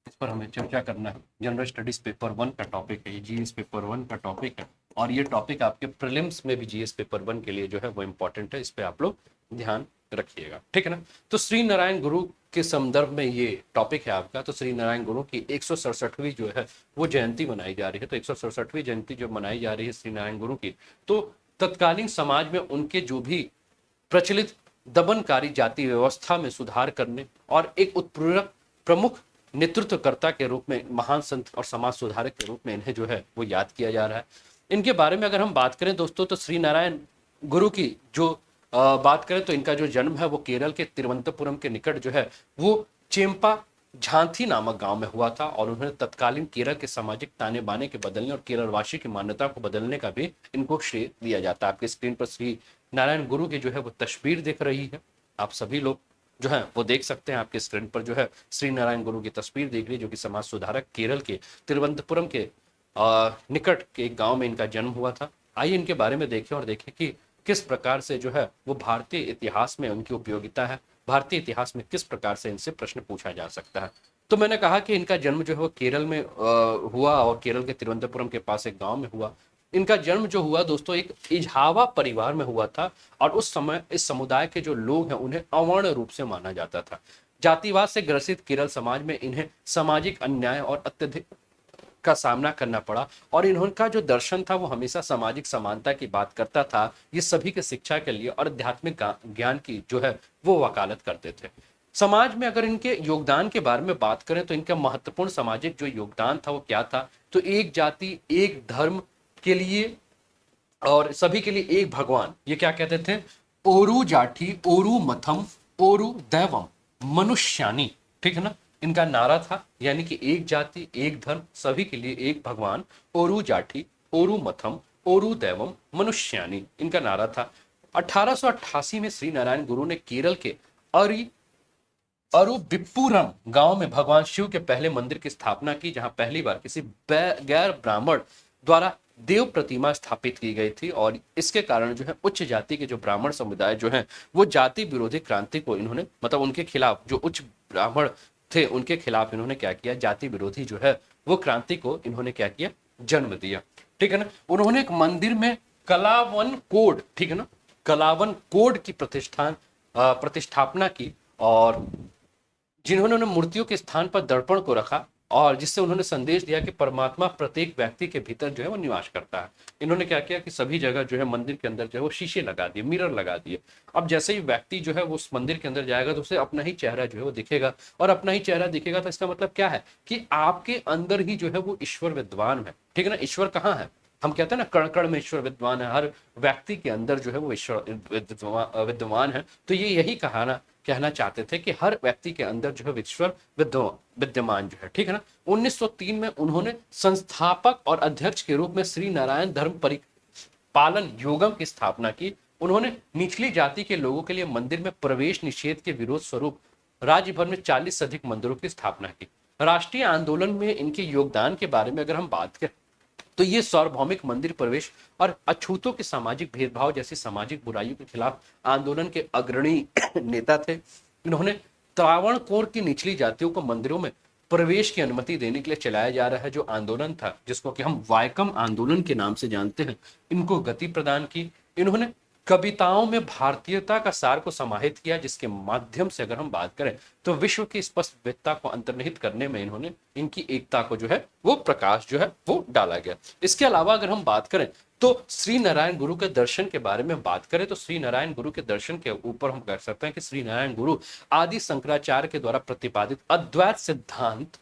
इस पर हमें चर्चा करना है। जनरल स्टडीज पेपर 1 का टॉपिक है, ये जीएस पेपर 1 का टॉपिक है, और ये टॉपिक आपके प्रीलिम्स में भी जीएस पेपर 1 के लिए जो है वो इंपॉर्टेंट है, इस पे आप लोग ध्यान रखिएगा, ठीक है ना। तो श्री नारायण गुरु के संदर्भ में ये टॉपिक है आपका। तो श्री नारायण गुरु की 167वीं जो है वो जयंती मनाई जा रही है। तो 167वीं जयंती जो मनाई जा रही है श्री नारायण गुरु की, तो तत्कालीन समाज में उनके जो भी प्रचलित दमनकारी जाति व्यवस्था में सुधार करने और एक उत्प्रेरक प्रमुख नेतृत्वकर्ता के रूप में, महान संत और समाज सुधारक के रूप में इन्हें जो है वो याद किया जा रहा है। इनके बारे में अगर हम बात करें दोस्तों, तो श्री नारायण गुरु की जो बात करें तो इनका जो जन्म है वो केरल के तिरुवनंतपुरम के निकट जो है वो चेम्पा झांसी नामक गांव में हुआ था, और उन्होंने तत्कालीन केरल के सामाजिक ताने बाने के बदलने और केरलवासी की मान्यता को बदलने का भी इनको श्रेय दिया जाता है। आपके स्क्रीन पर श्री नारायण गुरु की जो है वो तस्वीर दिख रही है, आप सभी लोग जो है वो देख सकते हैं। आपके स्क्रीन पर जो है श्री नारायण गुरु की तस्वीर देख रही है, जो कि समाज सुधारक केरल के तिरुवनंतपुरम के निकट के एक गांव में इनका जन्म हुआ था। आइए इनके बारे में देखें और देखें कि किस प्रकार से जो है वो भारतीय इतिहास में उनकी उपयोगिता है, भारतीय इतिहास में किस प्रकार से इनसे प्रश्न पूछा जा सकता है। तो मैंने कहा कि इनका जन्म जो है वो केरल में हुआ, और केरल के तिरुवनंतपुरम के पास एक गांव में हुआ। इनका जन्म जो हुआ दोस्तों एक इजावा परिवार में हुआ था, और उस समय इस समुदाय के जो लोग हैं उन्हें अवर्ण रूप से माना जाता था। जातिवाद से ग्रसित केरल समाज में इन्हें सामाजिक अन्याय और अत्यधिक का सामना करना पड़ा, और इनका जो दर्शन था वो हमेशा सामाजिक समानता की बात करता था। ये सभी के शिक्षा के लिए और आध्यात्मिक ज्ञान की जो है वो वकालत करते थे। समाज में अगर इनके योगदान के बारे में बात करें तो इनका महत्वपूर्ण सामाजिक जो योगदान था वो क्या था, तो एक जाति एक धर्म के लिए और सभी के लिए एक भगवान, ये क्या कहते थे, ओरू जाठी ओरू मथम ओरू दैवम मनुष्यानी, ठीक है ना। इनका नारा था, यानी कि एक जाति एक धर्म सभी के लिए एक भगवान, ओरू जाठी ओरू मथम ओरू दैवम मनुष्यानी, इनका नारा था। 1888 में श्री नारायण गुरु ने केरल के अरि अरुविप्पुरम गांव में भगवान शिव के पहले मंदिर की स्थापना की, जहां पहली बार किसी गैर ब्राह्मण द्वारा देव प्रतिमा स्थापित की गई थी। और इसके कारण जो है उच्च जाति के जो ब्राह्मण समुदाय जो है वो जाति विरोधी क्रांति को इन्होंने, मतलब उनके खिलाफ जो उच्च ब्राह्मण थे उनके खिलाफ इन्होंने क्या किया, जाति विरोधी जो है वो क्रांति को इन्होंने क्या किया, जन्म दिया, ठीक है ना। उन्होंने एक मंदिर में कलावन कोड, ठीक है ना, कलावन कोड की प्रतिष्ठापना की, और जिन्होंने मूर्तियों के स्थान पर दर्पण को रखा, और जिससे उन्होंने संदेश दिया कि परमात्मा प्रत्येक व्यक्ति के भीतर जो है वो निवास करता है। इन्होंने क्या किया कि सभी जगह जो है मंदिर के अंदर जो है वो शीशे लगा दिए, मिरर लगा दिए। अब जैसे ही व्यक्ति जो है वो उस मंदिर के अंदर जाएगा तो उसे अपना ही चेहरा जो है वो दिखेगा, और अपना ही चेहरा दिखेगा तो इसका मतलब क्या है कि आपके अंदर ही जो है वो ईश्वर विद्वान है, ठीक है ना। ईश्वर कहाँ है, हम कहते हैं ना कण कण में ईश्वर विद्वान है, हर व्यक्ति के अंदर जो है वो ईश्वर विद्वान है। तो ये यही कहना चाहते थे कि हर व्यक्ति के अंदर जो है ईश्वर विद्यमान जो है, ठीक है ना। 1903 में उन्होंने संस्थापक और अध्यक्ष के रूप में श्री नारायण धर्म परिपालन योगम की स्थापना की। उन्होंने निचली जाति के लोगों के लिए मंदिर में प्रवेश निषेध के विरोध स्वरूप राज्य भर में 40 से अधिक मंदिरों की स्थापना की। राष्ट्रीय आंदोलन में इनके योगदान के बारे में अगर हम बात करें तो ये सार्वभौमिक मंदिर प्रवेश और अछूतों के सामाजिक भेदभाव जैसी सामाजिक बुराइयों के खिलाफ आंदोलन के अग्रणी नेता थे। इन्होंने त्रावणकोर की निचली जातियों को मंदिरों में प्रवेश की अनुमति देने के लिए चलाया जा रहा है जो आंदोलन था, जिसको कि हम वायकम आंदोलन के नाम से जानते हैं, इनको गति प्रदान की। इन्होंने कविताओं में भारतीयता का सार को समाहित किया, जिसके माध्यम से अगर हम बात करें तो विश्व की स्पष्ट विविधता को अंतर्निहित करने में इन्होंने इनकी एकता को जो है वो प्रकाश जो है वो डाला गया। इसके अलावा अगर हम बात करें तो श्री नारायण गुरु के दर्शन के बारे में बात करें तो श्री नारायण गुरु के दर्शन के ऊपर हम कह सकते हैं कि श्री नारायण गुरु आदि शंकराचार्य के द्वारा प्रतिपादित अद्वैत सिद्धांत,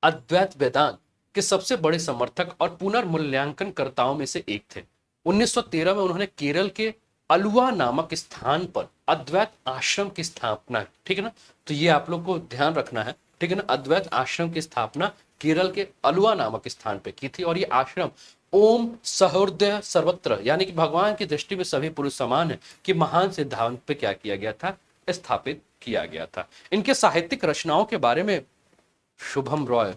अद्वैत वेदांत के सबसे बड़े समर्थक और पुनर्मूल्यांकन कर्ताओं में से एक थे। 1913 में उन्होंने केरल के अलुवा नामक स्थान पर अद्वैत आश्रम की स्थापना, ठीक है ना, तो ये आप लोग को ध्यान रखना है, ठीक है ना, अद्वैत आश्रम की स्थापना केरल के अलुवा नामक स्थान पे की थी। और ये आश्रम ओम सहृदय सर्वत्र यानी कि भगवान की दृष्टि में सभी पुरुष समान है कि महान सिद्धांत पे क्या किया गया था, स्थापित किया गया था। इनके साहित्यिक रचनाओं के बारे में शुभम रॉय,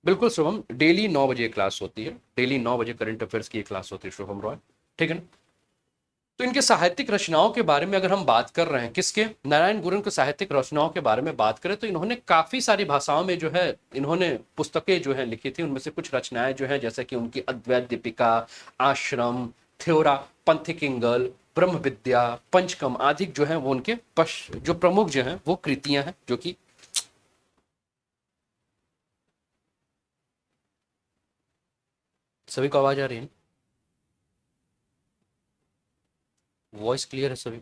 बिल्कुल शुभम, डेली 9 बजे क्लास होती है, डेली 9 बजे करंट अफेयर्स की क्लास होती है शुभम रॉय, ठीक है ना। तो इनके साहित्यिक रचनाओं के बारे में अगर हम बात कर रहे हैं, किसके, नारायण गुरु के साहित्यिक रचनाओं के बारे में बात करें तो इन्होंने काफी सारी भाषाओं में जो है इन्होंने पुस्तकें जो है लिखी थी। उनमें से कुछ रचनाएं जो है जैसे कि उनकी अद्वैत दीपिका, आश्रम, थ्योरा, पंथिकिंगल, ब्रह्म विद्या, पंचकम आदि जो है वो उनके जो प्रमुख जो है वो कृतियां हैं, जो कि सभी को आवाज आ रही है, वॉइस क्लियर है सभी।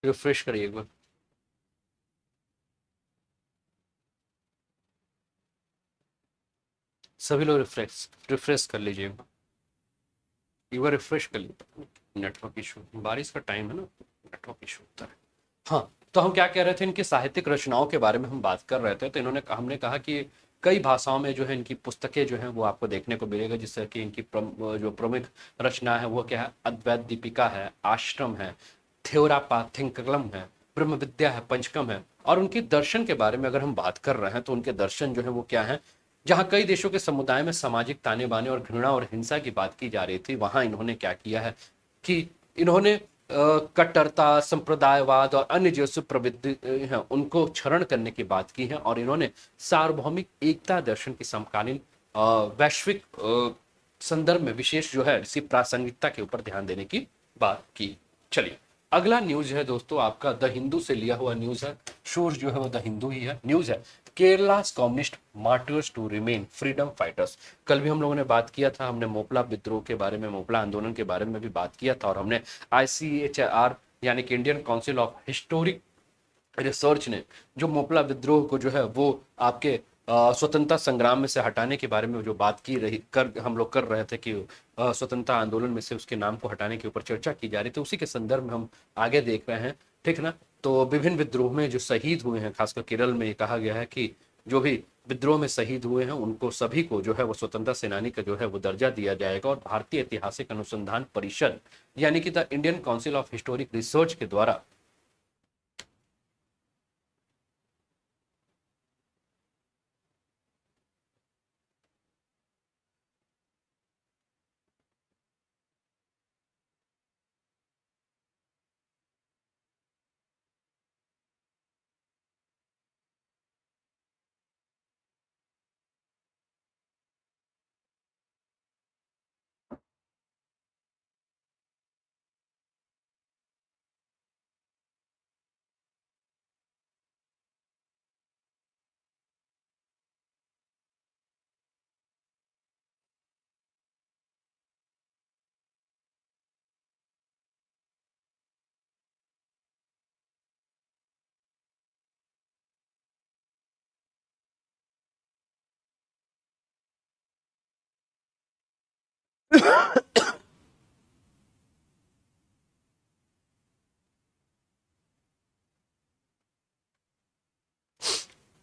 रिफ्रेश करिए एक बार, सभी लोग रिफ्रेश रिफ्रेश कर लीजिए एक बार रिफ्रेश कर लीजिए। नेटवर्क इशू, बारिश का टाइम है ना, नेटवर्क इशू होता है। हाँ, तो हम क्या कह रहे थे, इनकी साहित्यिक रचनाओं के बारे में हम बात कर रहे थे, तो इन्होंने हमने कहा कि कई भाषाओं में जो है इनकी पुस्तकें जो हैं वो आपको देखने को मिलेगा, जिससे कि इनकी जो प्रमुख रचना है वो क्या है, अद्वैत दीपिका है, आश्रम है, थ्योरा पाथिंकलम है, ब्रह्म विद्या है, पंचकम है। और उनके दर्शन के बारे में अगर हम बात कर रहे हैं तो उनके दर्शन जो है वो क्या है, जहाँ कई देशों के समुदाय में सामाजिक ताने बाने और घृणा और हिंसा की बात की जा रही थी, वहां इन्होंने क्या किया है कि इन्होंने कट्टरता, संप्रदायवाद और अन्य जो सु प्रवृत्ति हैं उनको क्षरण करने की बात की है। और इन्होंने सार्वभौमिक एकता दर्शन की समकालीन वैश्विक संदर्भ में विशेष जो है इसी प्रासंगिकता के ऊपर ध्यान देने की बात की। चलिए, अगला न्यूज है दोस्तों आपका द हिंदू से लिया हुआ न्यूज है, सोर्स जो है वो द हिंदू ही है, न्यूज है Kerala's communist martyrs to remain freedom fighters. कल भी हम लोगों ने बात किया था, हमने मोपला विद्रोह के बारे में, मोपला आंदोलन के बारे में भी बात किया था, और हमने ICHR यानी कि Indian council of historic research ने जो मोपला विद्रोह को जो है वो आपके स्वतंत्रता संग्राम में से हटाने के बारे में जो बात की रही कर हम लोग कर रहे थे कि स्वतंत्रता आंदोलन में से उसके नाम को हटाने के ऊपर चर्चा की जा रही थी, उसी के संदर्भ में हम आगे देख रहे हैं, ठीक ना। तो विभिन्न विद्रोह में जो शहीद हुए हैं, खासकर केरल में, ये कहा गया है कि जो भी विद्रोह में शहीद हुए हैं उनको सभी को जो है वो स्वतंत्रता सेनानी का जो है वो दर्जा दिया जाएगा। और भारतीय ऐतिहासिक अनुसंधान परिषद यानी कि the Indian council of historic research के द्वारा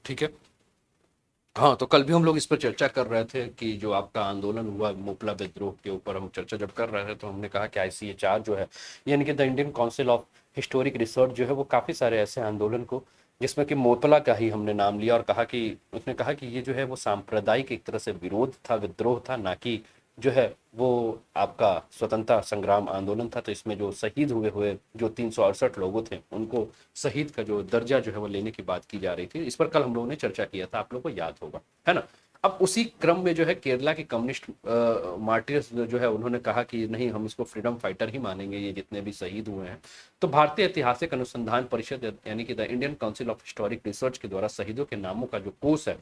ठीक है। हाँ, तो कल भी हम लोग इस पर चर्चा कर रहे थे कि जो आपका आंदोलन हुआ मोपला विद्रोह के ऊपर हम चर्चा जब कर रहे थे, तो हमने कहा कि आईसीएचआर जो है, यानी कि the Indian council of historic research जो है, वो काफ़ी सारे ऐसे आंदोलन को, जिसमें कि मोपला का ही हमने नाम लिया और कहा कि उसने कहा कि ये जो है वो सांप्रदायिक एक तरह से विरोध था, विद्रोह था, ना कि जो है वो आपका स्वतंत्रता संग्राम आंदोलन था। तो इसमें जो शहीद हुए हुए जो 368 लोगों थे, उनको शहीद का जो दर्जा जो है वो लेने की बात की जा रही थी। इस पर कल हम लोगों ने चर्चा किया था, आप लोगों को याद होगा, है ना। अब उसी क्रम में जो है केरला के कम्युनिस्ट मार्टियर्स जो है, उन्होंने कहा कि नहीं, हम इसको फ्रीडम फाइटर ही मानेंगे, ये जितने भी शहीद हुए हैं। तो भारतीय ऐतिहासिक अनुसंधान परिषद यानी कि the Indian council of historic research के द्वारा शहीदों के नामों का जो कोष है,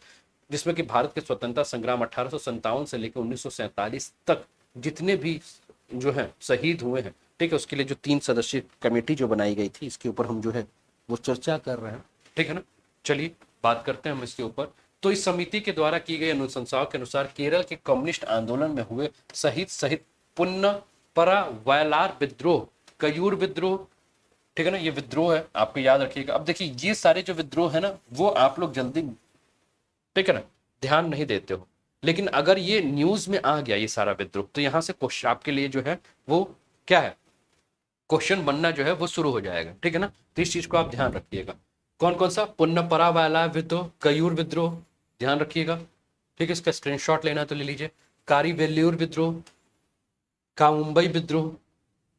जिसमें कि भारत के स्वतंत्रता संग्राम 1857 से लेकर 1947 तक जितने भी जो है शहीद हुए हैं, ठीक है, उसके लिए जो 3 सदस्यीय कमेटी जो बनाई गई थी, इसके ऊपर हम जो है वो चर्चा कर रहे हैं, ठीक है ना। चलिए बात करते हैं हम इसके ऊपर। तो इस समिति के द्वारा की गई अनुशंसाओं के अनुसार केरल के कम्युनिस्ट आंदोलन में हुए शहीद सहित पुन्नपरा वयलार विद्रोह, कयूर विद्रोह, ठीक है ना, ये विद्रोह है, आपको याद रखिएगा। अब देखिए ये सारे जो विद्रोह है ना, वो आप लोग जल्दी, ठीक है ना, ध्यान नहीं देते हो, लेकिन अगर ये न्यूज में आ गया ये सारा विद्रोह, तो यहां से क्वेश्चन आपके लिए जो है वो क्या है, क्वेश्चन बनना जो है वो शुरू हो जाएगा, ठीक है ना। तो इस चीज को आप ध्यान रखिएगा। कौन कौन सा? पुन्नपरा वाला विद्रोह, कयूर विद्रोह, ध्यान रखिएगा, ठीक है। इसका स्क्रीनशॉट लेना तो ले लीजिए। कारी वेल्यूर विद्रोह, कामुंबई विद्रोह,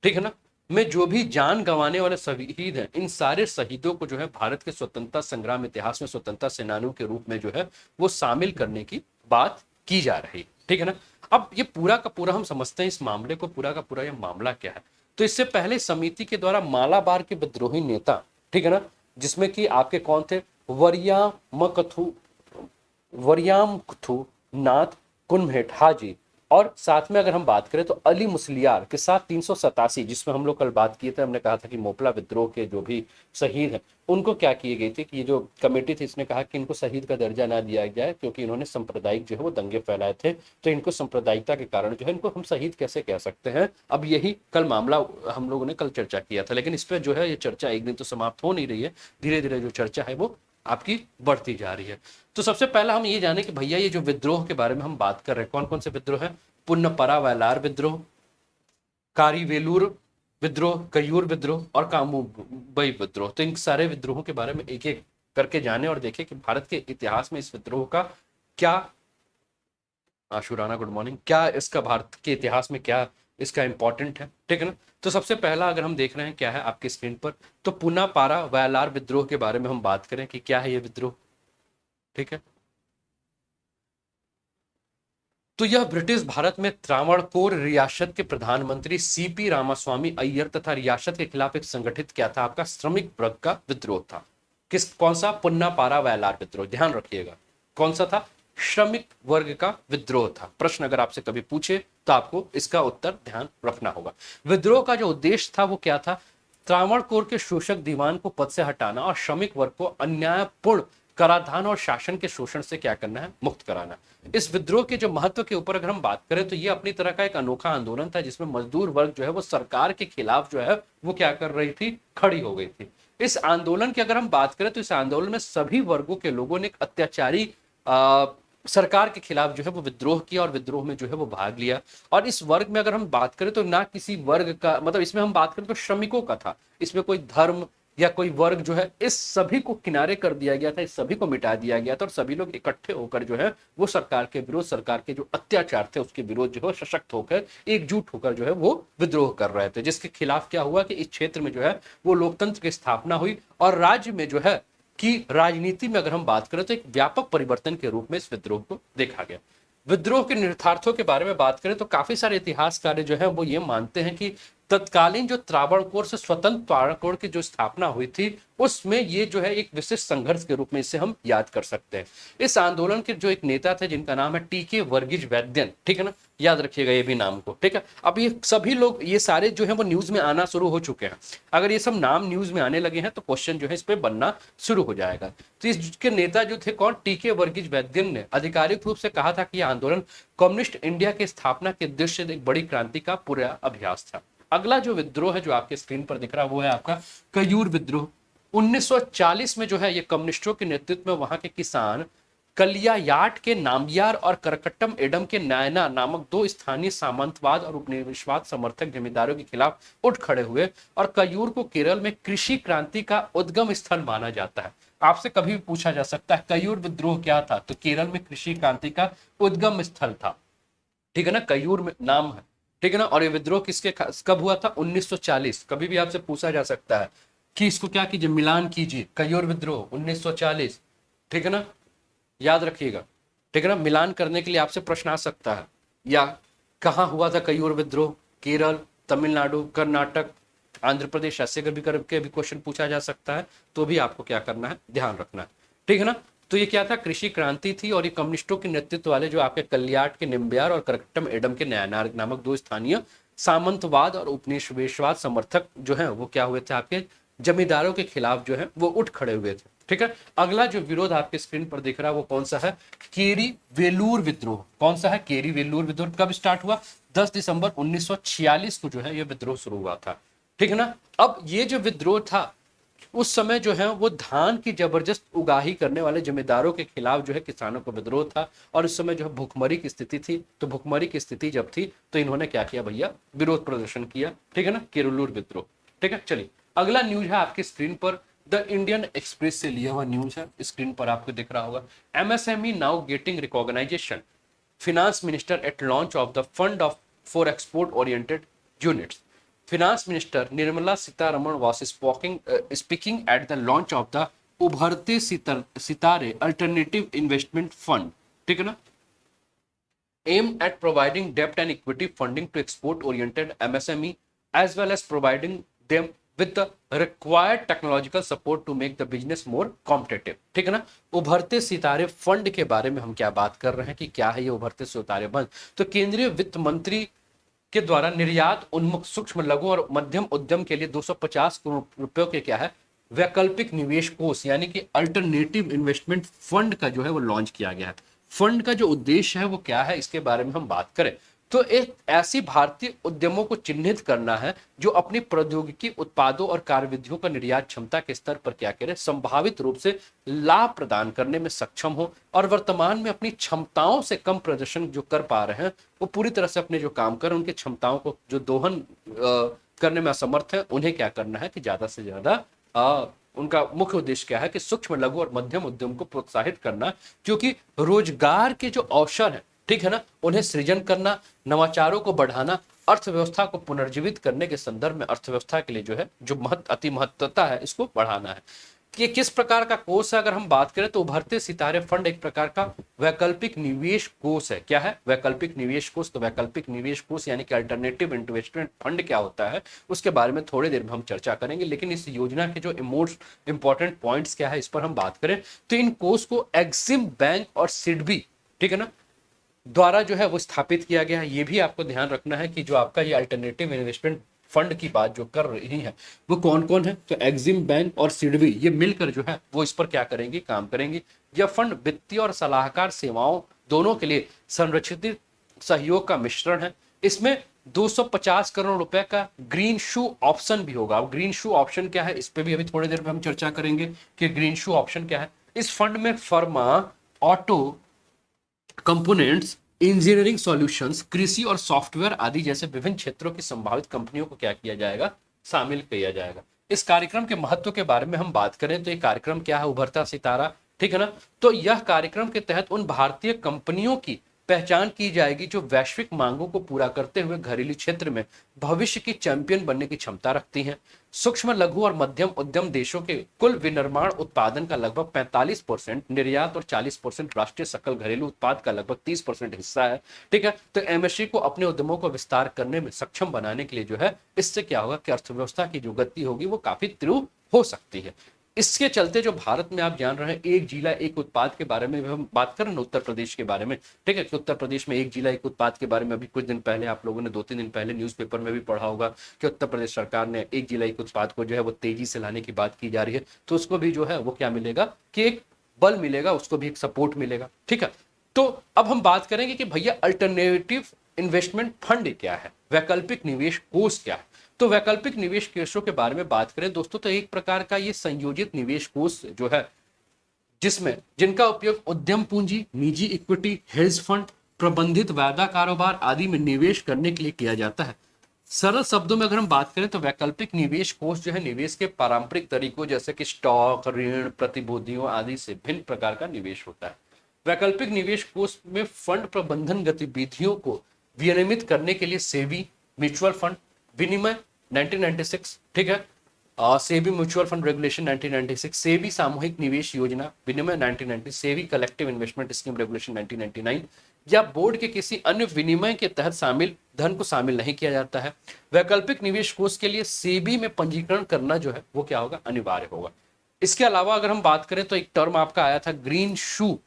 ठीक है ना, में जो भी जान गंवाने वाले शहीद हैं, इन सारे शहीदों को जो है भारत के स्वतंत्रता संग्राम इतिहास में स्वतंत्रता सेनानियों के रूप में जो है वो शामिल करने की बात की जा रही है, ठीक है ना। अब ये पूरा का पूरा हम समझते हैं इस मामले को, पूरा का पूरा ये मामला क्या है। तो इससे पहले समिति के द्वारा मालाबार के विद्रोही नेता, ठीक है ना, जिसमें कि आपके कौन थे, वरियामकथु वरियामकथु नाथ कुनमेट हाजी, और साथ में अगर हम बात करें तो अली मुसलियार के साथ 387, जिसमें हम लोग कल बात किए थे, हमने कहा था कि मोपला विद्रोह के जो भी शहीद हैं उनको क्या किए गए थे कि ये जो कमेटी थी इसने कहा कि इनको शहीद का दर्जा ना दिया जाए, क्योंकि इन्होंने सांप्रदायिक जो है वो दंगे फैलाए थे, तो इनको सांप्रदायिकता के कारण जो है इनको हम शहीद कैसे कह सकते हैं। अब यही कल मामला हम लोगों ने कल चर्चा किया था, लेकिन इस पर जो है ये चर्चा एक दिन तो समाप्त हो नहीं रही है, धीरे धीरे जो चर्चा है वो आपकी बढ़ती जा रही है। तो सबसे पहला हम ये जाने कि भैया ये जो विद्रोह के बारे में हम बात कर रहे हैं, कौन कौन से विद्रोह है? पुन्नपरा वैलार विद्रोह, कारीवेलूर विद्रोह, कयूर विद्रोह और कामुबई विद्रोह। तो इन सारे विद्रोहों के बारे में एक एक करके जाने और देखें कि भारत के इतिहास में इस विद्रोह का क्या, आशुराना गुड मॉर्निंग, क्या इसका भारत के इतिहास में क्या इसका इंपॉर्टेंट है, ठीक है ना। तो सबसे पहला अगर हम देख रहे हैं क्या है आपकी स्क्रीन पर, तो पुन्नपारा वैलार विद्रोह के बारे में हम बात करें कि क्या है ये विद्रोह, ठीक है। तो यह ब्रिटिश भारत में त्रावणकोर रियासत के प्रधानमंत्री सीपी रामास्वामी अय्यर तथा रियासत के खिलाफ एक संगठित क्या था, आपका श्रमिक वर्ग का विद्रोह था। कौन सा? पुन्नापारा वैलार विद्रोह, ध्यान रखिएगा कौन सा था, श्रमिक वर्ग का विद्रोह था। प्रश्न अगर आपसे कभी पूछे तो आपको इसका उत्तर ध्यान रखना होगा। विद्रोह का जो उद्देश्य था वो क्या था? त्रावणकोर के शोषक दीवान को पद से हटाना और श्रमिक वर्ग को अन्यायपूर्ण कराधान और शासन के शोषण से क्या करना है, मुक्त कराना। इस विद्रोह के जो महत्व के ऊपर अगर हम बात करें तो ये अपनी तरह का एक अनोखा आंदोलन था, जिसमें मजदूर वर्ग जो है वो सरकार के खिलाफ जो है वो क्या कर रही थी, खड़ी हो गई थी। इस आंदोलन की अगर हम बात करें तो इस आंदोलन में सभी वर्गों के लोगों ने एक अत्याचारी सरकार के खिलाफ जो है वो विद्रोह किया और विद्रोह में जो है वो भाग लिया। और इस वर्ग में अगर हम बात करें तो ना किसी वर्ग का, मतलब इसमें हम बात करें तो श्रमिकों का था, इसमें कोई धर्म या कोई वर्ग जो है, इस सभी को किनारे कर दिया गया था, इस सभी को मिटा दिया गया था और सभी लोग इकट्ठे होकर जो है वो सरकार के विरोध, सरकार के जो अत्याचार थे उसके विरोध जो है सशक्त होकर एकजुट होकर जो है वो विद्रोह कर रहे थे। जिसके खिलाफ क्या हुआ कि इस क्षेत्र में जो है वो लोकतंत्र की स्थापना हुई और राज्य में जो है कि राजनीति में अगर हम बात करें तो एक व्यापक परिवर्तन के रूप में इस विद्रोह को देखा गया। विद्रोह के निहितार्थों के बारे में बात करें तो काफी सारे इतिहासकार जो है वो ये मानते हैं कि तत्कालीन जो त्रावणकोर से स्वतंत्र त्रावणकोर की जो स्थापना हुई थी, उसमें ये जो है एक विशिष्ट संघर्ष के रूप में इसे हम याद कर सकते हैं। इस आंदोलन के जो एक नेता थे जिनका नाम है टीके वर्गीज वैद्यन, ठीक है ना, याद रखिएगा ये भी नाम को, ठीक है। अब ये सभी लोग, ये सारे जो है वो न्यूज में आना शुरू हो चुके हैं। अगर ये सब नाम न्यूज में आने लगे हैं तो क्वेश्चन जो है इस पे बनना शुरू हो जाएगा। तो इसके नेता जो थे कौन, टीके वर्गीज वैद्यन ने आधिकारिक रूप से कहा था कि यह आंदोलन कम्युनिस्ट इंडिया की स्थापना के उद्देश्य से एक बड़ी क्रांति का पूरा अभ्यास था। अगला जो विद्रोह है जो आपके स्क्रीन पर दिख रहा है वो है आपका कयूर विद्रोह। 1940 में जो है ये कम्युनिस्टों के नेतृत्व में वहां के किसान कलियायाट के नाम्बियार और करकट्टम एडम के नायना नामक दो स्थानीय सामंतवाद और उपनिवेशवाद समर्थक जमींदारों के खिलाफ उठ खड़े हुए, और कयूर को केरल में कृषि क्रांति का उद्गम स्थल माना जाता है। आपसे कभी भी पूछा जा सकता है कयूर विद्रोह क्या था, तो केरल में कृषि क्रांति का उद्गम स्थल था, ठीक है ना, कयूर में नाम है, ठीक है ना। और ये विद्रोह किसके कब हुआ था, 1940। कभी भी आपसे पूछा जा सकता है कि इसको क्या कीजिए, मिलान कीजिए, कयूर विद्रोह 1940, ठीक है ना, याद रखिएगा, ठीक है ना। मिलान करने के लिए आपसे प्रश्न आ सकता है, या कहाँ हुआ था कयूर विद्रोह, केरल, तमिलनाडु, कर्नाटक, आंध्र प्रदेश, ऐसे कभी करके भी क्वेश्चन पूछा जा सकता है, तो भी आपको क्या करना है, ध्यान रखना है, ठीक है ना। तो ये क्या था, कृषि क्रांति थी, और ये कम्युनिस्टों के नेतृत्व वाले जो आपके कलियाट के निम्बियार और करकट्टम एडम के नयानार नामक दो स्थानीय सामंतवाद और उपनिवेशवाद समर्थक जो है वो क्या हुए थे, आपके जमींदारों के खिलाफ जो है वो उठ खड़े हुए थे, ठीक है। अगला जो विरोध आपके स्क्रीन पर दिख रहा है वो कौन सा है, केरी वेलूर विद्रोह। कौन सा है, केरी वेलूर विद्रोह। कब स्टार्ट हुआ, 10 दिसंबर 1946 को जो है ये विद्रोह शुरू हुआ था, ठीक है ना। अब ये जो विद्रोह था उस समय जो है वो धान की जबरदस्त उगाही करने वाले जमींदारों के खिलाफ जो है किसानों का विद्रोह था, और उस समय जो है भुखमरी की स्थिति थी। तो भुखमरी की स्थिति जब थी तो इन्होंने क्या किया भैया, विरोध प्रदर्शन किया, ठीक है ना, केरलूर विद्रोह, ठीक है। चलिए अगला न्यूज है आपकी स्क्रीन पर, द इंडियन एक्सप्रेस से लिया हुआ न्यूज है, स्क्रीन पर आपको दिख रहा होगा। MSME now getting recognition, finance minister at launch of the fund of for export oriented units. Finance minister Nirmala Sitharaman was speaking at the launch of the Ubharte Sitare alternative investment fund, ठीक है ना, aimed at providing debt and equity funding to export oriented MSME as well as providing them with the required technological support to make the business more competitive, ठीक है ना। उभरते सितारे fund के बारे में हम क्या बात कर रहे हैं कि क्या है ये उभरते सितारे फंड, तो केंद्रीय वित्त मंत्री के द्वारा निर्यात उन्मुख सूक्ष्म लघु और मध्यम उद्यम के लिए 250 करोड़ रुपयों के क्या है वैकल्पिक निवेश कोष यानी कि अल्टरनेटिव इन्वेस्टमेंट फंड का जो है वो लॉन्च किया गया है। फंड का जो उद्देश्य है वो क्या है, इसके बारे में हम बात करें तो एक ऐसी भारतीय उद्यमों को चिन्हित करना है जो अपनी प्रौद्योगिकी उत्पादों और कार्यविधियों का निर्यात क्षमता के स्तर पर क्या करें, संभावित रूप से लाभ प्रदान करने में सक्षम हो, और वर्तमान में अपनी क्षमताओं से कम प्रदर्शन जो कर पा रहे हैं वो पूरी तरह से अपने जो काम कर उनके क्षमताओं को जो दोहन करने में असमर्थ है, उन्हें क्या करना है कि ज्यादा से ज्यादा उनका मुख्य उद्देश्य क्या है कि सूक्ष्म लघु और मध्यम उद्यम को प्रोत्साहित करना, क्योंकि रोजगार के जो अवसर है, ठीक है ना, उन्हें सृजन करना, नवाचारों को बढ़ाना, अर्थव्यवस्था को पुनर्जीवित करने के संदर्भ में अर्थव्यवस्था के लिए जो है जो अति महत्वता है इसको बढ़ाना है। कि किस प्रकार का कोष है, अगर हम बात करें तो उभरते सितारे फंड एक प्रकार का वैकल्पिक निवेश कोष है। क्या है, वैकल्पिक निवेश कोष। तो वैकल्पिक निवेश कोष यानी कि अल्टरनेटिव इन्वेस्टमेंट फंड क्या होता है उसके बारे में थोड़ी देर में हम चर्चा करेंगे, लेकिन इस योजना के जो मोस्ट इंपॉर्टेंट पॉइंट्स क्या है इस पर हम बात करें तो इन कोष को एक्सिम बैंक और सिडबी, ठीक है ना, द्वारा जो है वो स्थापित किया गया है। ये भी आपको ध्यान रखना है कि जो आपका ये अल्टरनेटिव इन्वेस्टमेंट फंड की बात जो कर रही है वो कौन कौन है, तो एक्सिम बैंक और सिडबी ये मिलकर जो है वो इस पर क्या करेंगे, काम करेंगे। यह फंड वित्तीय और सलाहकार सेवाओं दोनों के लिए संरक्षित सहयोग का मिश्रण है। इसमें 250 करोड़ रुपए का ग्रीन शू ऑप्शन भी होगा। अब ग्रीन शू ऑप्शन क्या है इस पे भी अभी थोड़ी देर में हम चर्चा करेंगे कि ग्रीन शू ऑप्शन क्या है। इस फंड में फर्मा, ऑटो कंपोनेंट्स, इंजीनियरिंग सॉल्यूशंस, कृषि और सॉफ्टवेयर आदि जैसे विभिन्न क्षेत्रों की संभावित कंपनियों को क्या किया जाएगा, शामिल किया जाएगा। इस कार्यक्रम के महत्व के बारे में हम बात करें तो ये कार्यक्रम क्या है, उभरता सितारा, ठीक है ना। तो यह कार्यक्रम के तहत उन भारतीय कंपनियों की पहचान की जाएगी जो वैश्विक मांगों को पूरा करते हुए घरेलू क्षेत्र में भविष्य की चैंपियन बनने की क्षमता रखती हैं। सूक्ष्म, लघु और मध्यम उद्यम देशों के कुल विनिर्माण उत्पादन का लगभग 45%, निर्यात और 40% राष्ट्रीय सकल घरेलू उत्पाद का लगभग 30% हिस्सा है। ठीक है, तो एमएससी को अपने उद्यमों को विस्तार करने में सक्षम बनाने के लिए जो है, इससे क्या होगा कि अर्थव्यवस्था की जो गति होगी वो काफी तीव्र हो सकती है। इसके चलते जो भारत में आप जान रहे हैं, एक जिला एक उत्पाद के बारे में हम बात करें ना, उत्तर प्रदेश के बारे में, ठीक है, कि उत्तर प्रदेश में एक जिला एक उत्पाद के बारे में अभी कुछ दिन पहले आप लोगों ने 2-3 दिन पहले न्यूज़पेपर में भी पढ़ा होगा कि उत्तर प्रदेश सरकार ने एक जिला एक उत्पाद को जो है वो तेजी से लाने की बात की जा रही है। तो उसको भी जो है वो क्या मिलेगा कि एक बल मिलेगा, उसको भी एक सपोर्ट मिलेगा। ठीक है, तो अब हम बात करेंगे कि भैया अल्टरनेटिव इन्वेस्टमेंट फंड क्या है, वैकल्पिक निवेश कोष क्या है। तो वैकल्पिक निवेश कोषों के बारे में बात करें दोस्तों, तो एक प्रकार का ये संयोजित निवेश कोष जो है, जिसमें जिनका उपयोग उद्यम पूंजी, निजी इक्विटी, हेज फंड, प्रबंधित वायदा कारोबार आदि में निवेश करने के लिए किया जाता है। सरल शब्दों में अगर हम बात करें तो वैकल्पिक निवेश कोष जो है, निवेश के पारंपरिक तरीकों जैसे कि स्टॉक, ऋण, प्रतिभूतियों आदि से भिन्न प्रकार का निवेश होता है। वैकल्पिक निवेश कोष में फंड प्रबंधन गतिविधियों को विनियमित करने के लिए सेबी म्यूचुअल फंड विनिमय 1996, ठीक है, SEBI mutual fund regulation 1996, SEBI सामूहिक निवेश योजना विनिमय 1990, SEBI collective investment scheme regulation 1999 या बोर्ड के किसी अन्य विनिमय के तहत शामिल धन को शामिल नहीं किया जाता है। वैकल्पिक निवेश कोष के लिए सेबी में पंजीकरण करना जो है वो क्या होगा, अनिवार्य होगा। इसके अलावा अगर हम बात करें तो एक टर्म आपका आया था ग्रीन शू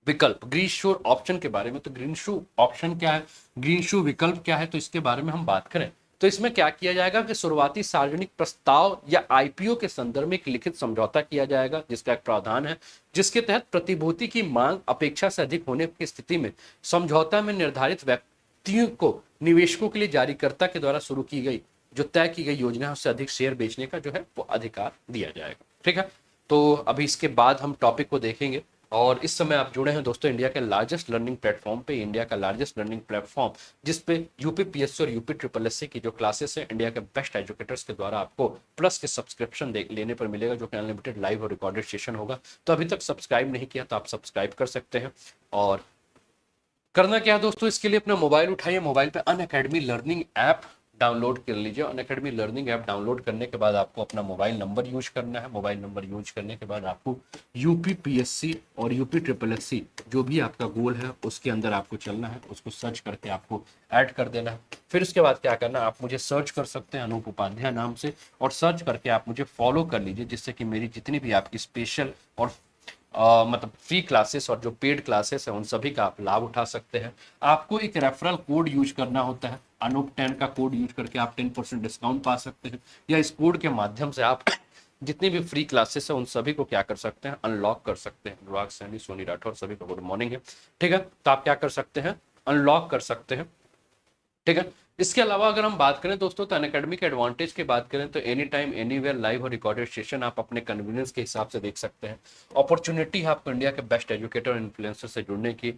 विकल्प, ग्रीन शू ऑप्शन के बारे में। तो ग्रीन शू ऑप्शन क्या है, ग्रीन शू विकल्प क्या है, तो इसके बारे में हम बात करें तो इसमें क्या किया जाएगा कि शुरुआती सार्वजनिक प्रस्ताव या आईपीओ के संदर्भ में एक लिखित समझौता किया जाएगा, जिसका एक प्रावधान है जिसके तहत प्रतिभूति की मांग अपेक्षा से अधिक होने की स्थिति में समझौता में निर्धारित व्यक्तियों को निवेशकों के लिए जारीकर्ता के द्वारा शुरू की गई जो तय की गई योजना है उससे अधिक शेयर बेचने का जो है वो अधिकार दिया जाएगा। ठीक है, तो अभी इसके बाद हम टॉपिक को देखेंगे। और इस समय आप जुड़े हैं दोस्तों इंडिया के लार्जेस्ट लर्निंग प्लेटफॉर्म पे, इंडिया का लार्जेस्ट लर्निंग प्लेटफॉर्म जिस पे यूपी पीएससी और यूपी ट्रिपल एससी की जो क्लासेस है इंडिया के बेस्ट एजुकेटर्स के द्वारा आपको प्लस के सब्सक्रिप्शन लेने पर मिलेगा, जो कि अनलिमिटेड लाइव और रिकॉर्डेड सेशन होगा। तो अभी तक सब्सक्राइब नहीं किया तो आप सब्सक्राइब कर सकते हैं। और करना क्या है दोस्तों, इसके लिए अपना मोबाइल उठाइए, मोबाइल पे अनअकैडमी लर्निंग ऐप डाउनलोड कर लीजिए। अनअकैडमी लर्निंग ऐप डाउनलोड करने के बाद आपको अपना मोबाइल नंबर यूज करना है। मोबाइल नंबर यूज करने के बाद आपको यूपी पीएससी और यूपी ट्रिपल एससी जो भी आपका गोल है उसके अंदर आपको चलना है, उसको सर्च करके आपको ऐड कर देना है। फिर उसके बाद क्या करना है, आप मुझे सर्च कर सकते हैं अनूप उपाध्याय नाम से, और सर्च करके आप मुझे फॉलो कर लीजिए, जिससे कि मेरी जितनी भी आपकी स्पेशल और मतलब फ्री क्लासेस और जो पेड क्लासेस है उन सभी का आप लाभ उठा सकते हैं। आपको एक रेफरल कोड यूज करना होता है, अनूप 10 का कोड यूज करके आप 10% डिस्काउंट पा सकते हैं, या इस कोड के माध्यम से आप जितनी भी फ्री क्लासेस है उन सभी को क्या कर सकते हैं, अनलॉक कर सकते हैं। अनुराग सैनी, सोनी राठौर सभी को गुड मॉर्निंग है। ठीक है, तो आप क्या कर सकते हैं, अनलॉक कर सकते हैं। ठीक है, इसके अलावा अगर हम बात करें दोस्तों तो अनअकैडमी के एडवांटेज की बात करें तो एनी टाइम एनीवेयर लाइव और रिकॉर्डेड सेशन आप अपने कन्वीनियंस के हिसाब से देख सकते हैं। अपॉर्चुनिटी है आपको इंडिया के बेस्ट एजुकेटर और इन्फ्लुएंसर से जुड़ने की।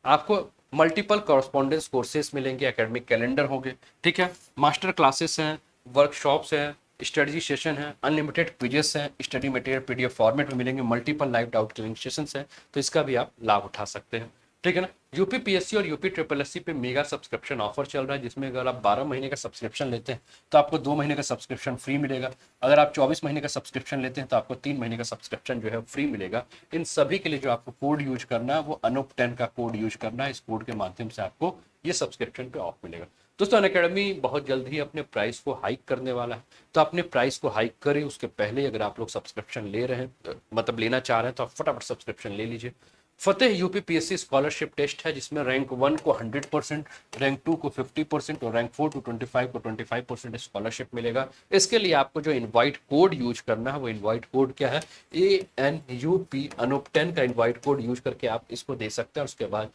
आपको मल्टीपल कॉरस्पॉन्डेंस कोर्सेज मिलेंगे, एकेडमिक कैलेंडर होंगे, ठीक है, मास्टर क्लासेस हैं, वर्कशॉप्स हैं, स्टडी सेशन है, अनलिमिटेड क्विजेस हैं, स्टडी मटेरियल पीडीएफ फॉर्मेट में मिलेंगे, multiple live doubt clearing sessions हैं, तो इसका भी आप लाभ उठा सकते हैं। ठीक है ना, यूपी पीएससी और यूपी ट्रिपल एससी पे मेगा सब्सक्रिप्शन ऑफर चल रहा है, जिसमें अगर आप 12 महीने का सब्सक्रिप्शन लेते हैं तो आपको 2 महीने का सब्सक्रिप्शन फ्री मिलेगा। अगर आप 24 महीने का सब्सक्रिप्शन लेते हैं तो आपको 3 महीने का सब्सक्रिप्शन जो है फ्री मिलेगा। इन सभी के लिए जो आपको कोड यूज करना है वो अनूप 10 का कोड यूज करना है। इस कोड के माध्यम से आपको ये सब्सक्रिप्शन पे ऑफ मिलेगा। दोस्तों अनअकैडमी बहुत जल्द ही अपने प्राइस को हाइक करने वाला है, तो अपने प्राइस को हाइक करें उसके पहले अगर आप लोग सब्सक्रिप्शन ले रहे हैं मतलब लेना चाह रहे हैं तो आप फटाफट सब्सक्रिप्शन ले लीजिए। फतेह यूपी पीएससी स्कॉलरशिप टेस्ट है, जिसमें रैंक 1 को 100%, रैंक 2 को 50% और रैंक 4 टू 25 को 25% स्कॉलरशिप मिलेगा। इसके लिए आपको जो इनवाइट कोड यूज करना है वो इनवाइट कोड क्या है, ANUP अनूप 10 का इनवाइट कोड यूज करके आप इसको दे सकते हैं, उसके बाद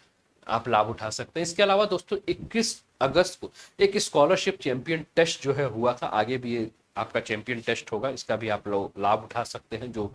आप लाभ उठा सकते हैं। इसके अलावा दोस्तों 21 अगस्त को एक स्कॉलरशिप चैंपियन टेस्ट जो है हुआ था, आगे भी ये आपका चैंपियन टेस्ट होगा, इसका भी आप लोग लाभ उठा सकते हैं, जो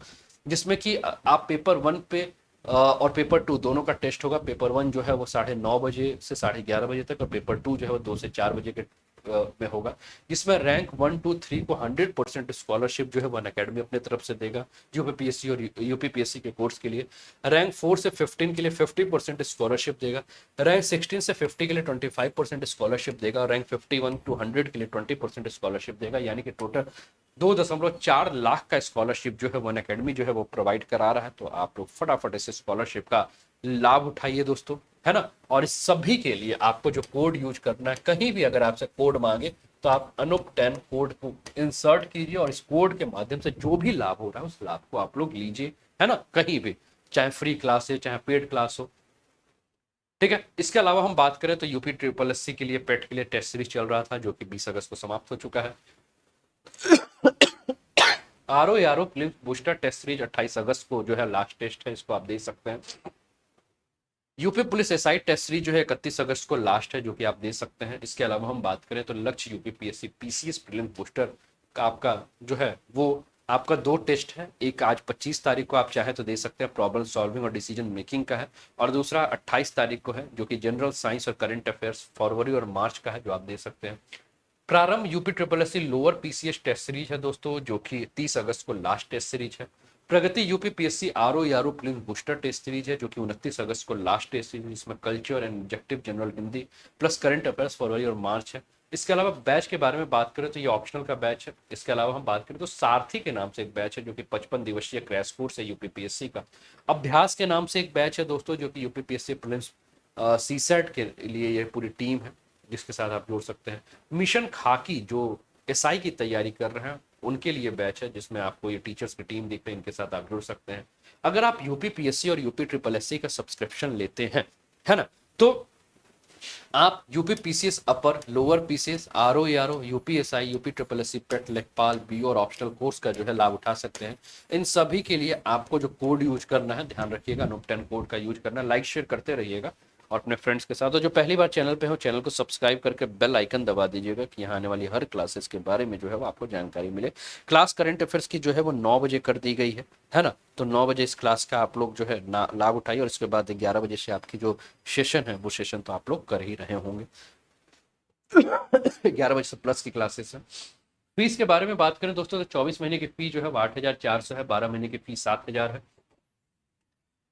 जिसमें कि आप पेपर 1 पे और पेपर 2 दोनों का टेस्ट होगा। पेपर 1 जो है वो 9:30 बजे से 11:30 बजे तक, और पेपर 2 जो है वो 2 से 4 बजे के में होगा, जिसमें रैंक 1 2 3 को 100% स्कॉलरशिप जो है वन अकेडमी अपने तरफ से देगा यूपीपीएससी और यूपीपीएससी के कोर्स के लिए। रैंक 4 से 15 के लिए 50% स्कॉलरशिप देगा। रैंक 16 से 50 के लिए 25% स्कॉलरशिप देगा। रैंक 51 to 100 के लिए 20% स्कॉलरशिप देगा। यानी कि टोटल 2.4 लाख का स्कॉलरशिप जो है वन अकेडमी जो है वो प्रोवाइड करा रहा है। तो आप लोग फटाफट इस स्कॉलरशिप का लाभ उठाइए दोस्तों, है ना। और इस सभी के लिए आपको जो कोड यूज करना है, कहीं भी अगर आपसे कोड मांगे तो आप अनूप10 कोड को इंसर्ट कीजिए और इस कोड के माध्यम से जो भी लाभ हो रहा है उस लाभ को आप लोग लीजिए, है ना, कहीं भी, चाहे फ्री क्लास है चाहे पेड क्लास हो, ठीक है। इसके अलावा हम बात करें तो यूपी ट्रिपल एससी के लिए पेट के लिए टेस्ट सीरीज चल रहा था जो कि 20 अगस्त को समाप्त हो चुका है। RO prelims booster test series 28 अगस्त को जो है लास्ट टेस्ट है, इसको आप दे सकते हैं। UP police SI test series जो है 31 अगस्त को लास्ट है, जो कि आप दे सकते हैं। इसके अलावा हम बात करें तो लक्ष्य यूपीपीएससी पीसीएस प्रीलिम्स बूस्टर का आपका जो है वो आपका 2 टेस्ट है। एक आज 25 तारीख को आप चाहे तो दे सकते हैं, प्रॉब्लम सॉल्विंग और डिसीजन मेकिंग का है, और दूसरा 28 तारीख को है जो कि जनरल साइंस और करंट अफेयर्स फरवरी और मार्च का है, जो आप दे सकते हैं। Prarambh UP triple SC lower PCS test series है दोस्तों, जो कि 30 अगस्त को लास्ट टेस्ट सीरीज है। Pragati UP PSC RO prelims booster test series है जो कि 29 अगस्त को लास्ट टेस्ट सीरीज, इसमें culture and objective general Hindi plus current affairs फरवरी और मार्च है। इसके अलावा बैच के बारे में बात करें तो ये ऑप्शनल का बैच है। इसके अलावा हम बात करें तो सारथी के नाम से एक बैच है जो कि 55 दिवसीय क्रैश कोर्स है यूपीपीएससी का। अभ्यास के नाम से एक बैच है दोस्तों जो कि यूपीपीएससी प्रीलिम्स सीसेट के लिए ये पूरी टीम है जिसके साथ आप जोड़ सकते हैं। मिशन खाकी जो एसआई की तैयारी कर रहे हैं उनके लिए बैच है जिसमें आपको ये टीचर्स की टीम दिख रही है, इनके साथ आप जुड़ सकते हैं। अगर आप यूपीपीएससी और यूपी ट्रिपल एससी का सब्सक्रिप्शन लेते हैं, है ना, तो आप UP PCS upper, lower PCS, RO UPSI, UP triple SC, PET, लेखपाल, बी और ऑप्शनल कोर्स का जो है लाभ उठा सकते हैं। इन सभी के लिए आपको जो कोड यूज करना है, ध्यान रखिएगा, अनूप10 कोड का यूज करना है। लाइक शेयर करते रहिएगा और अपने फ्रेंड्स के साथ, और जो पहली बार चैनल पे हो चैनल को सब्सक्राइब करके बेल आइकन दबा दीजिएगा कि यहाँ आने वाली हर क्लासेस के बारे में जो है वो आपको जानकारी मिले। क्लास करंट अफेयर्स की जो है वो 9 बजे कर दी गई है ना, तो 9 बजे इस क्लास का आप लोग जो है लाभ उठाइए, और इसके बाद 11 बजे से आपकी जो सेशन है वो सेशन तो आप लोग कर ही रहे होंगे। 11 बजे से प्लस की क्लासेस है। फीस के बारे में बात करें दोस्तों तो 24 महीने की फी जो है वो 8,400 है, 12 महीने की फी 7,000 है,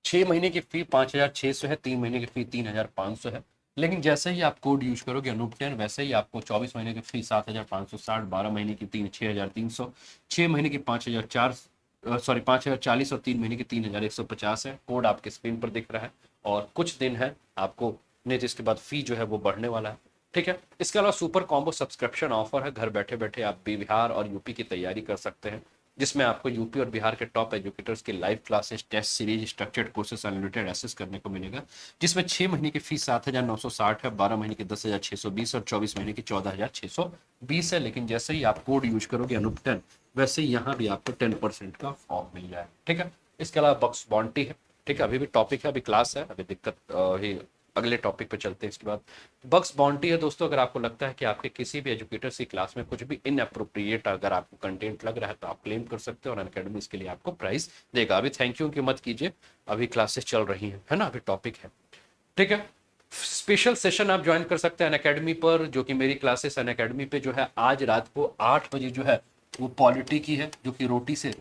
6 महीने की फी 5,600 है, 3 महीने की फी 3,500 है। लेकिन जैसे ही आप कोड यूज करोगे अनूप10, वैसे ही आपको 24 महीने की फी 7,560, 12 महीने की 6,300, 6 महीने की 5,040 और 3 महीने की 3,150 है। कोड आपके स्क्रीन पर दिख रहा है और कुछ दिन है आपको, नहीं तो इसके बाद फी जो है वो बढ़ने वाला है, ठीक है। इसके अलावा सुपर कॉम्बो सब्सक्रिप्शन ऑफर है, घर बैठे बैठे आप बिहार और यूपी की तैयारी कर सकते हैं, जिसमें आपको यूपी और बिहार के टॉप एजुकेटर्स के live classes, test series, structured courses, unlimited access करने को मिलेगा, जिसमें 6 महीने की फीस 7,960 है, 12 महीने की 10,620 और 24 महीने की 14,620 है। लेकिन जैसे ही आप कोड यूज करोगे अनूप10, वैसे ही यहाँ भी आपको 10% का ऑफ मिल जाए, ठीक है। इसके अलावा बक्स बॉन्टी है, ठीक है, अभी भी टॉपिक है, अभी क्लास है, अभी दिक्कत ही, अगले टॉपिक पे चलते हैं। इसके बाद बक्स बाउंटी है दोस्तों, अगर आपको लगता है कि आपके किसी भी एजुकेटर की क्लास में कुछ भी इनअप्रोप्रिएट अगर आपको कंटेंट लग रहा है तो आप क्लेम कर सकते हो और अनअकैडमी इसके लिए आपको प्राइस देगा। अभी थैंक यू की मत कीजिए, अभी क्लासेस चल रही हैं, है ना, अभी टॉपिक है, ठीक है। स्पेशल सेशन आप ज्वाइन कर सकते हैं अनअकैडमी पर, जो कि मेरी क्लासेस अनअकैडमी पे जो है आज रात को 8 बजे जो है वो पॉलिटी की है, जो कि रोटी से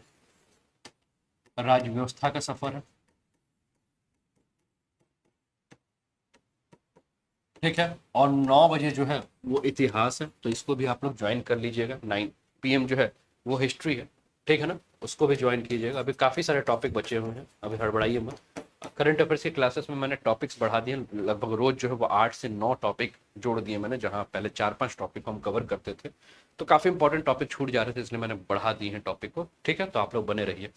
राज व्यवस्था का सफर है, ठीक है। और 9 बजे जो है वो इतिहास है, तो इसको भी आप लोग ज्वाइन कर लीजिएगा। 9 PM जो है वो हिस्ट्री है, ठीक है ना, उसको भी ज्वाइन कीजिएगा। अभी काफ़ी सारे टॉपिक बचे हुए हैं, अभी हड़बड़ाइए मत। करंट अफेयर्स की क्लासेस में मैंने टॉपिक्स बढ़ा दिए, लगभग रोज जो है वो 8 से 9 टॉपिक जोड़ दिए मैंने, जहाँ पहले 4-5 टॉपिक हम कवर करते थे, तो काफ़ी इंपॉर्टेंट टॉपिक छूट जा रहे थे, इसलिए मैंने बढ़ा दिए हैं टॉपिक को, ठीक है। तो आप लोग बने रहिए।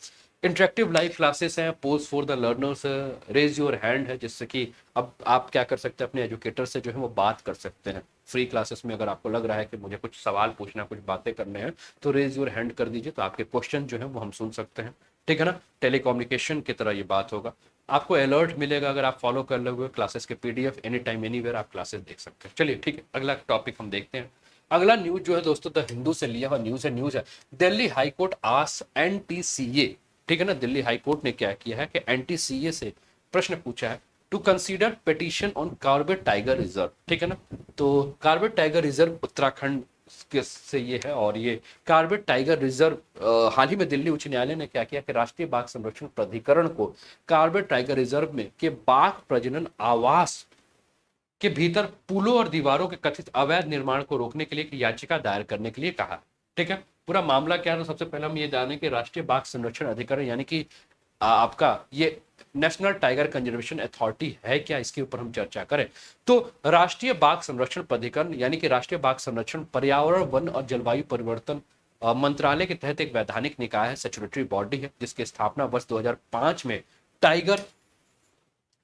इंटरेक्टिव लाइव क्लासेस हैं, pose for the learners, raise your hand है, जिससे कि अब आप क्या कर सकते हैं, अपने एजुकेटर से जो है वो बात कर सकते हैं फ्री क्लासेस में। अगर आपको लग रहा है कि मुझे कुछ सवाल पूछना, कुछ बातें करने हैं, तो रेज योर हैंड कर दीजिए, तो आपके क्वेश्चन जो है वो हम सुन सकते हैं, ठीक है ना। टेलीकम्युनिकेशन की तरह ये बात होगा, आपको अलर्ट मिलेगा अगर आप फॉलो कर लोगे क्लासेस के PDF, एनी टाइम एनीवेयर आप क्लासेस देख सकते हैं। चलिए ठीक है, अगला टॉपिक हम देखते हैं। अगला न्यूज जो है दोस्तों द हिंदू से लिया हुआ न्यूज है। दिल्ली हाईकोर्ट आस NTCA, ठीक है ना, दिल्ली हाईकोर्ट ने क्या किया है कि NTCA से प्रश्न पूछा है to consider petition on Corbett tiger reserve, ठीक है ना। तो कॉर्बेट टाइगर रिजर्व उत्तराखंड से ये है, और ये कॉर्बेट टाइगर रिजर्व हाल ही में दिल्ली उच्च न्यायालय ने क्या किया कि राष्ट्रीय बाघ संरक्षण प्राधिकरण को कॉर्बेट टाइगर रिजर्व में के बाघ प्रजनन आवास के भीतर पुलों और दीवारों के कथित अवैध निर्माण को रोकने के लिए एक याचिका दायर करने के लिए कहा। ठीक है, पूरा मामला क्या है, सबसे पहले हम ये जाने कि राष्ट्रीय बाघ संरक्षण अधिकरण यानी कि आपका ये नेशनल टाइगर कंजर्वेशन अथॉरिटी है क्या, इसके ऊपर हम चर्चा करें तो राष्ट्रीय बाघ संरक्षण प्राधिकरण यानी कि राष्ट्रीय बाघ संरक्षण पर्यावरण वन और जलवायु परिवर्तन मंत्रालय के तहत एक वैधानिक निकाय है, स्टैट्यूटरी बॉडी है, जिसकी स्थापना वर्ष 2005 में टाइगर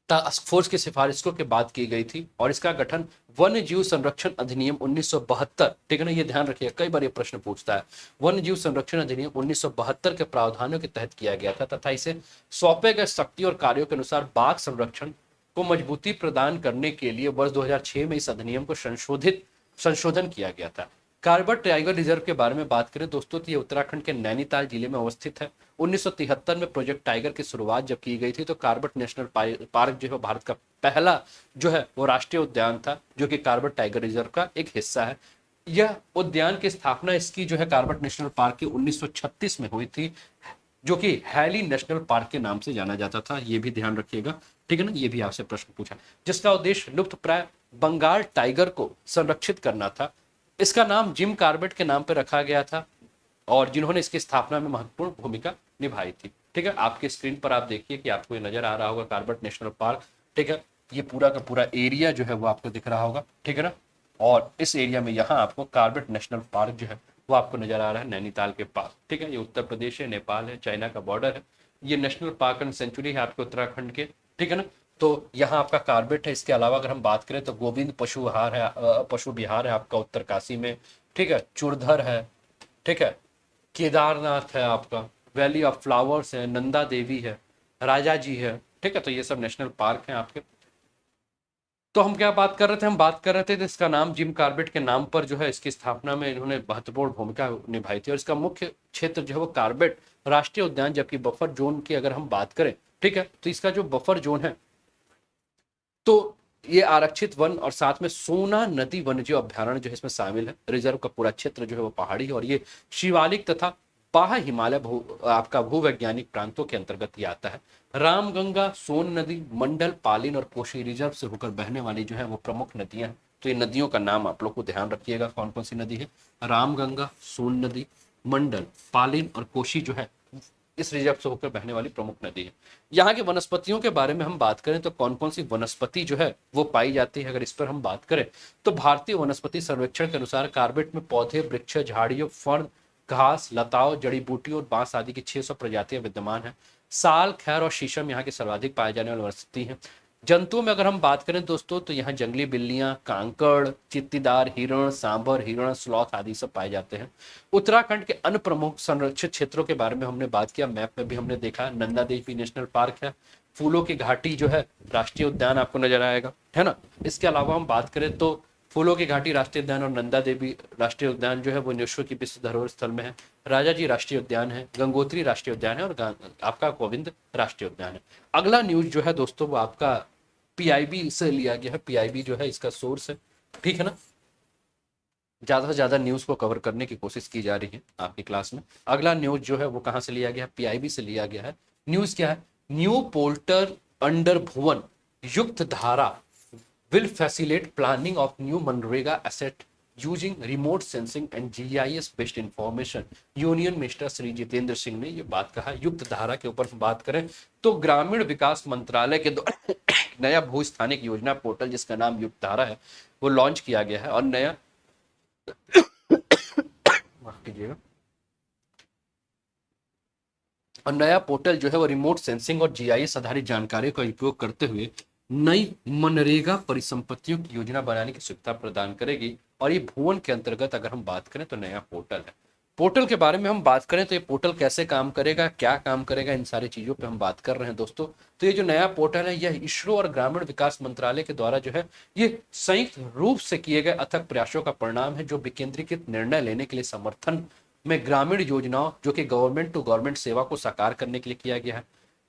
टास्क फोर्स की सिफारिशों के बाद की गई थी, और इसका गठन वन्य जीव संरक्षण अधिनियम 1972, ठीक है ना, ये ध्यान रखिए, कई बार ये प्रश्न पूछता है, वन्य जीव संरक्षण अधिनियम 1972 के प्रावधानों के तहत किया गया था तथा इसे सौंपे गए शक्ति और कार्यों के अनुसार बाघ संरक्षण को मजबूती प्रदान करने के लिए वर्ष 2006 में इस अधिनियम को संशोधन किया गया था। कॉर्बेट टाइगर रिजर्व के बारे में बात करें दोस्तों तो ये उत्तराखंड के नैनीताल जिले में अवस्थित है। 1973 में प्रोजेक्ट टाइगर की शुरुआत जब की गई थी तो कॉर्बेट नेशनल पार्क जो है भारत का पहला जो है वो राष्ट्रीय उद्यान था, जो कि कॉर्बेट टाइगर रिजर्व का एक हिस्सा है। यह उद्यान की स्थापना इसकी जो है कॉर्बेट नेशनल पार्क की 1936 में हुई थी, जो कि हैली नेशनल पार्क के नाम से जाना जाता था, ये भी ध्यान रखिएगा, ठीक है ना, ये भी आपसे प्रश्न पूछा, जिसका उद्देश्य लुप्त प्राय बंगाल टाइगर को संरक्षित करना था। इसका नाम जिम कॉर्बेट के नाम पर रखा गया था, और जिन्होंने इसकी स्थापना में महत्वपूर्ण भूमिका निभाई थी। ठीक है, आपके स्क्रीन पर आप देखिए कि आपको ये नजर आ रहा होगा कॉर्बेट नेशनल पार्क, ठीक है, ये पूरा का पूरा एरिया जो है वो आपको दिख रहा होगा, ठीक है ना, और इस एरिया में यहाँ आपको कॉर्बेट नेशनल पार्क जो है वो आपको नजर आ रहा है नैनीताल के पास, ठीक है, ये उत्तर प्रदेश है, नेपाल है, चाइना का बॉर्डर है, ये नेशनल पार्क एंड सेंचुरी है आपके उत्तराखंड के, ठीक है ना। तो यहाँ आपका कॉर्बेट है, इसके अलावा अगर हम बात करें तो गोविंद पशु विहार है, पशु विहार है आपका उत्तरकाशी में, ठीक है, चुरधर है, ठीक है, केदारनाथ है आपका, वैली ऑफ फ्लावर्स है, नंदा देवी है, राजा जी है, ठीक है, तो ये सब नेशनल पार्क हैं आपके। तो हम क्या बात कर रहे थे, हम बात कर रहे थे इसका नाम जिम कॉर्बेट के नाम पर जो है इसकी स्थापना में इन्होंने महत्वपूर्ण भूमिका निभाई थी, और इसका मुख्य क्षेत्र जो है वो कॉर्बेट राष्ट्रीय उद्यान, जबकि बफर जोन की अगर हम बात करें, ठीक है, तो इसका जो बफर जोन है तो ये आरक्षित वन और साथ में सोना नदी वन्यजीव अभ्यारण्य जो है इसमें शामिल है। रिजर्व का पूरा क्षेत्र जो है वो पहाड़ी है, और ये शिवालिक तथा बाह्य हिमालय आपका भूवैज्ञानिक प्रांतों के अंतर्गत ये आता है। रामगंगा, सोन नदी, मंडल, पालिन और कोशी रिजर्व से होकर बहने वाली जो है वो प्रमुख नदियां हैं। तो ये नदियों का नाम आप लोग को ध्यान रखिएगा, कौन कौन सी नदी है, रामगंगा, सोन नदी, मंडल, पालिन और कोशी जो है इस रिजर्व से होकर बहने वाली प्रमुख नदी है। यहाँ की वनस्पतियों के बारे में हम बात करें तो कौन कौन सी वनस्पति जो है वो पाई जाती है, अगर इस पर हम बात करें तो भारतीय वनस्पति सर्वेक्षण के अनुसार कॉर्बेट में पौधे, वृक्ष, झाड़ियों, फर्न, घास, लताओं, जड़ी बूटियों और बांस आदि की 600 प्रजातियां विद्यमान है। साल, खैर और शीशम यहाँ के सर्वाधिक पाए जाने वाली वनस्पति है। जंतुओं में अगर हम बात करें दोस्तों तो यहाँ जंगली बिल्लियां, कांकड़, चित्तीदार हिरण, सांभर हिरण, स्लॉथ आदि सब पाए जाते हैं। उत्तराखंड के अन्य प्रमुख संरक्षित क्षेत्रों के बारे में हमने बात किया, मैप में भी हमने देखा, नंदा देवी नेशनल पार्क है, फूलों की घाटी जो है राष्ट्रीय उद्यान आपको नजर आएगा, है ना। इसके अलावा हम बात करें तो फूलों की घाटी राष्ट्रीय उद्यान और नंदा देवी राष्ट्रीय उद्यान जो है वो यूनेस्को की विश्व धरोहर स्थल में है। राजा जी राष्ट्रीय उद्यान है, गंगोत्री राष्ट्रीय उद्यान है, और आपका गोविंद राष्ट्रीय उद्यान है। अगला न्यूज जो है दोस्तों वो आपका पीआईबी से लिया गया है, पीआईबी जो है इसका सोर्स है, ठीक है ना। ज्यादा से ज्यादा न्यूज को कवर करने की कोशिश की जा रही है आपकी क्लास में। अगला न्यूज जो है वो कहां से लिया गया है, पीआईबी से लिया गया है। न्यूज क्या है, न्यू पोर्टल अंडर भुवन युक्त धारा will facilitate planning of new MNREGA asset using remote sensing and GIS based information। Union minister Shri Jitendra Singh ने ये बात कहा। युक्त धारा के ऊपर बात करें तो ग्रामीण विकास मंत्रालय के द्वारा नया भू स्थानिक योजना पोर्टल जिसका नाम युक्त धारा है वो लॉन्च किया गया है, और नया माफ कीजिएगा, और नया पोर्टल जो है वो रिमोट सेंसिंग और जीआईएस आधारित जानकारी का उपयोग करते हुए नई मनरेगा परिसंपत्तियों की योजना बनाने की सुविधा प्रदान करेगी। और ये भुवन के अंतर्गत अगर हम बात करें तो नया पोर्टल है। पोर्टल के बारे में हम बात करें तो ये पोर्टल कैसे काम करेगा, क्या काम करेगा, इन सारी चीजों पे हम बात कर रहे हैं दोस्तों। तो ये जो नया पोर्टल है यह इसरो और ग्रामीण विकास मंत्रालय के द्वारा जो है ये संयुक्त रूप से किए गए अथक प्रयासों का परिणाम है, जो विकेंद्रीकृत निर्णय लेने के लिए समर्थन में ग्रामीण योजनाओं जो कि गवर्नमेंट टू गवर्नमेंट सेवा को साकार करने के लिए किया गया है।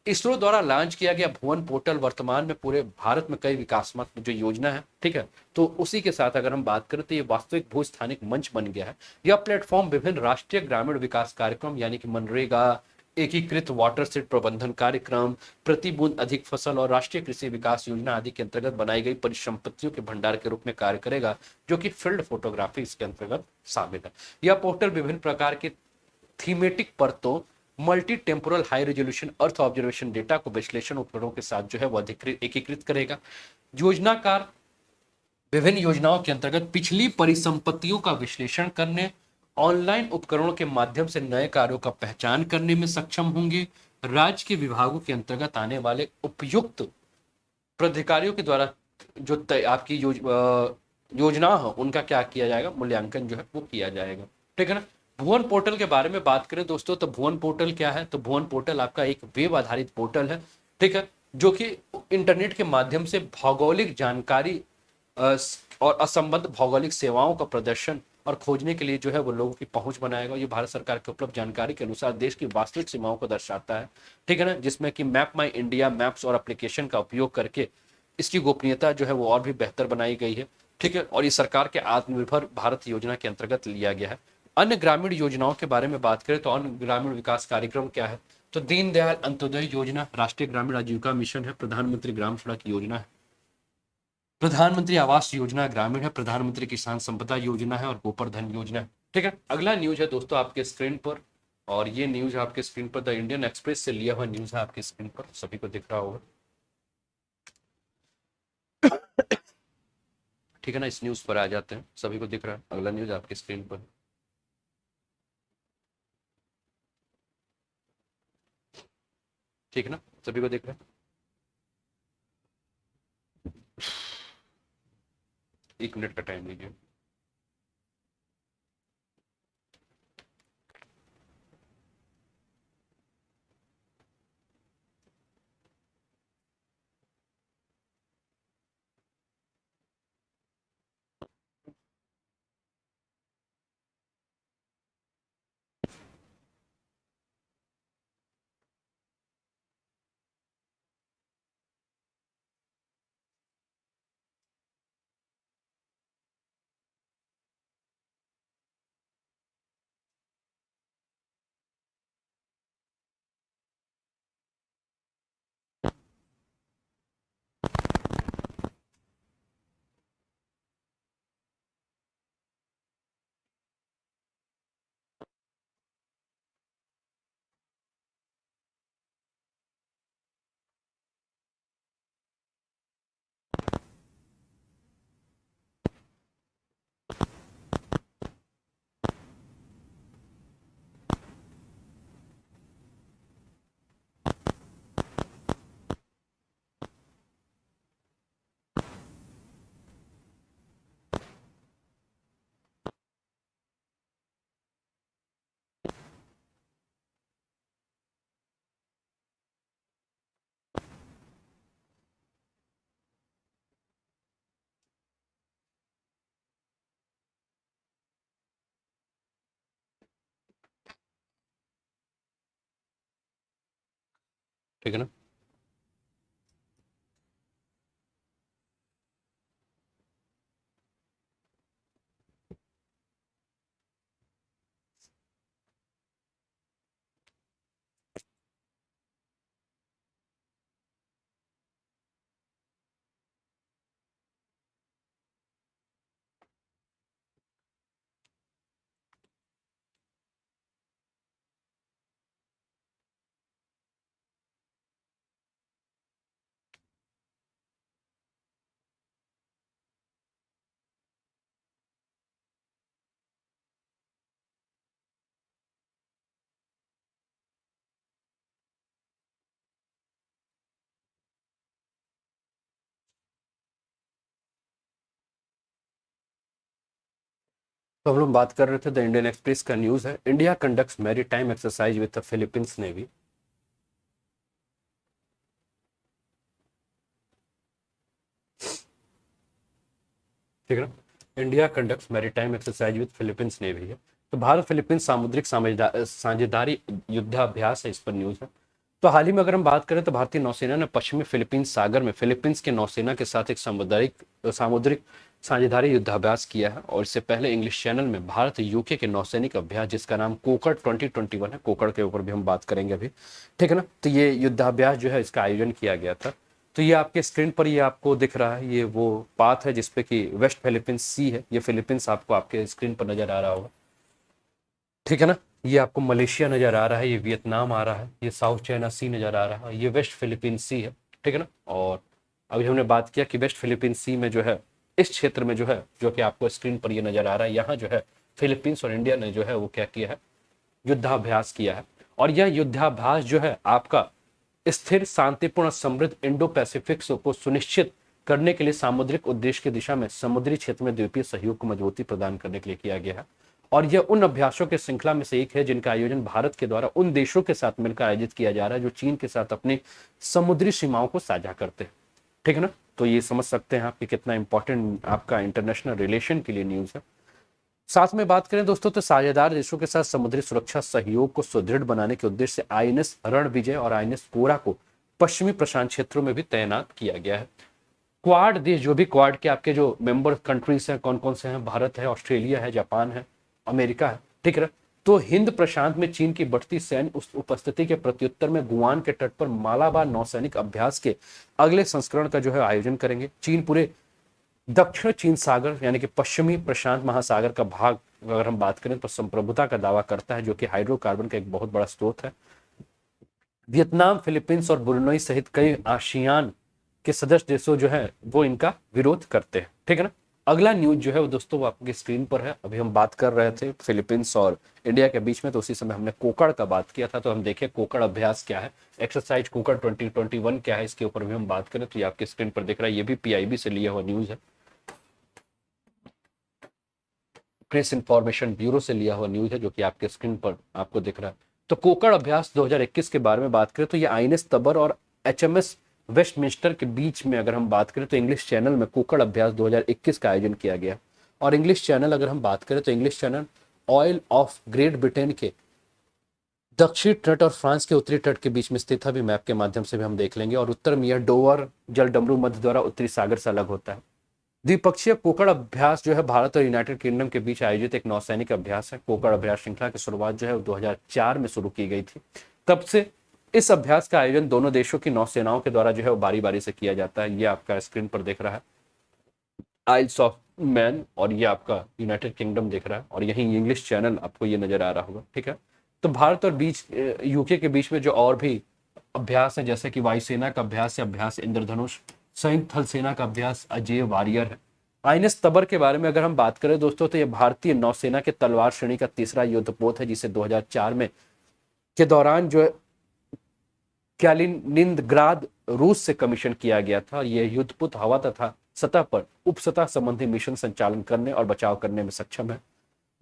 इसरो द्वारा लॉन्च किया गया भुवन पोर्टल वर्तमान में पूरे भारत में कई विकासात्मक जो योजना है, ठीक है, तो उसी के साथ अगर हम बात करें तो ये वास्तविक भू स्थानिक मंच बन गया है। यह प्लेटफॉर्म विभिन्न राष्ट्रीय ग्रामीण विकास कार्यक्रम यानी कि मनरेगा, एकीकृत वाटर सेट प्रबंधन कार्यक्रम, प्रति बूंद अधिक फसल और राष्ट्रीय कृषि विकास योजना आदि के अंतर्गत बनाई गई परिसंपत्तियों के भंडार के रूप में कार्य करेगा, जो कि फील्ड फोटोग्राफी इसके अंतर्गत शामिल है। यह पोर्टल विभिन्न प्रकार के थीमेटिक परतों, multi temporal high resolution earth observation data को विश्लेषण उपकरणों के साथ जो है वो एकीकृत करेगा। योजनाकार विभिन्न योजनाओं के अंतर्गत पिछली परिसंपत्तियों का विश्लेषण करने, ऑनलाइन उपकरणों के माध्यम से नए कार्यों का पहचान करने में सक्षम होंगे। राज्य के विभागों के अंतर्गत आने वाले उपयुक्त प्राधिकारियों के द्वारा जो आपकी योजना हो उनका क्या किया जाएगा, मूल्यांकन जो है वो किया जाएगा, ठीक है ना। भुवन पोर्टल के बारे में बात करें दोस्तों, तो भुवन पोर्टल क्या है, तो भुवन पोर्टल आपका एक वेब आधारित पोर्टल है, ठीक है, जो कि इंटरनेट के माध्यम से भौगोलिक जानकारी और असंबद्ध भौगोलिक सेवाओं का प्रदर्शन और खोजने के लिए जो है वो लोगों की पहुंच बनाएगा। ये भारत सरकार की उपलब्ध जानकारी के अनुसार देश की वास्तविक सीमाओं को दर्शाता है, ठीक है ना, जिसमें कि मैप माई इंडिया मैप्स और एप्लीकेशन का उपयोग करके इसकी गोपनीयता जो है वो और भी बेहतर बनाई गई है, ठीक है, और ये सरकार के आत्मनिर्भर भारत योजना के अंतर्गत लिया गया है। अन्य ग्रामीण योजनाओं के बारे में बात करें तो अन्य ग्रामीण विकास कार्यक्रम क्या है, तो दीनदयाल अंत्योदय योजना, राष्ट्रीय ग्रामीण आजीविका मिशन है, प्रधानमंत्री ग्राम सड़क योजना है, प्रधानमंत्री आवास योजना ग्रामीण है, प्रधानमंत्री किसान संपदा योजना है और गोपर्धन योजना है, ठीक है। अगला न्यूज है दोस्तों आपके स्क्रीन पर, और ये न्यूज आपके स्क्रीन पर द इंडियन एक्सप्रेस से लिया हुआ न्यूज है, आपके स्क्रीन पर सभी को दिख रहा होगा, ठीक है ना। इस न्यूज पर आ जाते हैं, सभी को दिख रहा है, अगला न्यूज आपके स्क्रीन पर, ठीक है ना, सभी को दिख रहा है। एक मिनट का टाइम लीजिए। ठीक है ना। तो हम लोग बात कर रहे थे द इंडियन एक्सप्रेस का न्यूज है, India conducts maritime exercise with the Philippines navy, ठीक है ना। India conducts maritime exercise with Philippines navy है, तो भारत फिलीपींस सामुद्रिक साझेदारी युद्धाभ्यास है, इस पर न्यूज है। तो हाल ही में अगर हम बात करें तो भारतीय नौसेना ने पश्चिमी फिलीपींस सागर में फिलीपींस के नौसेना के साथ एक सामुद्रिक साझेदारी युद्धाभ्यास किया है। और इससे पहले इंग्लिश चैनल में भारत यूके के नौसैनिक अभ्यास जिसका नाम कोकड़ 2021 है, कोकड़ के ऊपर भी हम बात करेंगे अभी, ठीक है ना। तो ये युद्धाभ्यास जो है इसका आयोजन किया गया था। तो ये आपके स्क्रीन पर ये आपको दिख रहा है, ये वो पाथ है जिसपे कि वेस्ट फिलीपींस सी है, ये फिलीपींस आपको आपके स्क्रीन पर नजर आ रहा होगा, ठीक है ना। ये आपको मलेशिया नजर आ रहा है, ये वियतनाम आ रहा है, ये साउथ चाइना सी नजर आ रहा है, ये वेस्ट फिलीपीन सी है, ठीक है ना। और अभी हमने बात किया कि वेस्ट फिलीपीन सी में जो है इस क्षेत्र में जो है, जो कि आपको स्क्रीन पर ये नजर आ रहा है, यहाँ जो है फिलीपींस और इंडिया ने जो है वो क्या किया है, युद्धाभ्यास किया है। और यह युद्धाभ्यास जो है आपका स्थिर शांतिपूर्ण समृद्ध इंडो पैसिफिक को सुनिश्चित करने के लिए सामुद्रिक उद्देश्य की दिशा में समुद्री क्षेत्र में द्वीपीय सहयोग को मजबूती प्रदान करने के लिए किया गया है। और यह उन अभ्यासों के श्रृंखला में से एक है जिनका आयोजन भारत के द्वारा उन देशों के साथ मिलकर आयोजित किया जा रहा है जो चीन के साथ अपनी समुद्री सीमाओं को साझा करते हैं, ठीक है ना। तो ये समझ सकते हैं आप कि कितना इंपॉर्टेंट आपका इंटरनेशनल रिलेशन के लिए न्यूज है। साथ में बात करें दोस्तों तो साझेदार देशों के साथ समुद्री सुरक्षा सहयोग को सुदृढ़ बनाने के उद्देश्य से आईएनएस रणविजय और आईएनएस कोरा को पश्चिमी प्रशांत क्षेत्रों में भी तैनात किया गया है। क्वाड देश, जो भी क्वाड के आपके जो मेंबर कंट्रीज हैं, कौन कौन से हैं, भारत है, ऑस्ट्रेलिया है, जापान है, अमेरिका है, ठीक है। तो हिंद प्रशांत में चीन की बढ़ती सैन्य उपस्थिति के प्रत्युत्तर में गुआन के तट पर मालाबार नौसैनिक अभ्यास के अगले संस्करण का जो है आयोजन करेंगे। चीन पूरे दक्षिण चीन सागर यानी कि पश्चिमी प्रशांत महासागर का भाग अगर हम बात करें तो संप्रभुता का दावा करता है, जो कि हाइड्रोकार्बन का एक बहुत बड़ा स्रोत है। वियतनाम, फिलीपींस और ब्रुनई सहित कई आसियान के सदस्य देशों जो है वो इनका विरोध करते हैं, ठीक है ना। अगला न्यूज जो है वो दोस्तों वो आपकी स्क्रीन पर है। अभी हम बात कर रहे थे फिलीपींस और इंडिया के बीच में, तो उसी समय हमने कोकड़ का बात किया था। तो हम देखें कोकड़ अभ्यास क्या है, एक्सरसाइज कोकड़ 2021 क्या है, इसके ऊपर भी हम बात करें तो ये आपके स्क्रीन पर दिख रहा है। ये भी पीआईबी से लिया हुआ न्यूज है, प्रेस इंफॉर्मेशन ब्यूरो से लिया हुआ न्यूज है, जो कि आपके स्क्रीन पर आपको दिख रहा है। तो कोकड़ अभ्यास 2021 के बारे में बात करें तो ये आईएनएस तबर और एचएमएस वेस्टमिंस्टर के बीच में अगर हम बात करें तो इंग्लिश चैनल में कोकड़ अभ्यास 2021 का आयोजन किया गया। और इंग्लिश चैनल अगर हम बात करें तो English channel oil of great Britain के दक्षिण तट और फ्रांस के उत्तरी तट के बीच में स्थित है, भी मैप के माध्यम से भी हम देख लेंगे। और उत्तर में यह डोवर जल डमरू मध्य द्वारा उत्तरी सागर से अलग होता है। द्विपक्षीय कोकड़ अभ्यास जो है भारत और यूनाइटेड किंगडम के बीच आयोजित एक नौसैनिक अभ्यास है। कोकड़ अभ्यास श्रृंखला की शुरुआत जो है 2004 में शुरू की गई थी। तब से इस अभ्यास का आयोजन दोनों देशों की नौसेनाओं के द्वारा जो है वो बारी बारी से किया जाता है। ये आपका स्क्रीन पर देख रहा है आइल्स ऑफ मैन, और ये आपका यूनाइटेड किंगडम देख रहा है, और यही इंग्लिश चैनल आपको ये नजर आ रहा होगा, ठीक है। तो भारत और यूके के बीच में जो और भी अभ्यास है, जैसे कि वायुसेना का अभ्यास है, अभ्यास इंद्रधनुष, संयुक्त थल सेना का अभ्यास अजय वारियर है। आईएनएस तबर के बारे में अगर हम बात करें दोस्तों तो यह भारतीय नौसेना के तलवार श्रेणी का तीसरा युद्धपोत है, जिसे 2004 में के दौरान जो है कैलिनिंग्राद रूस से कमीशन किया गया था। यह युद्धपोत हवा तथा सतह पर उपसतह संबंधी मिशन संचालन करने और बचाव करने में सक्षम है।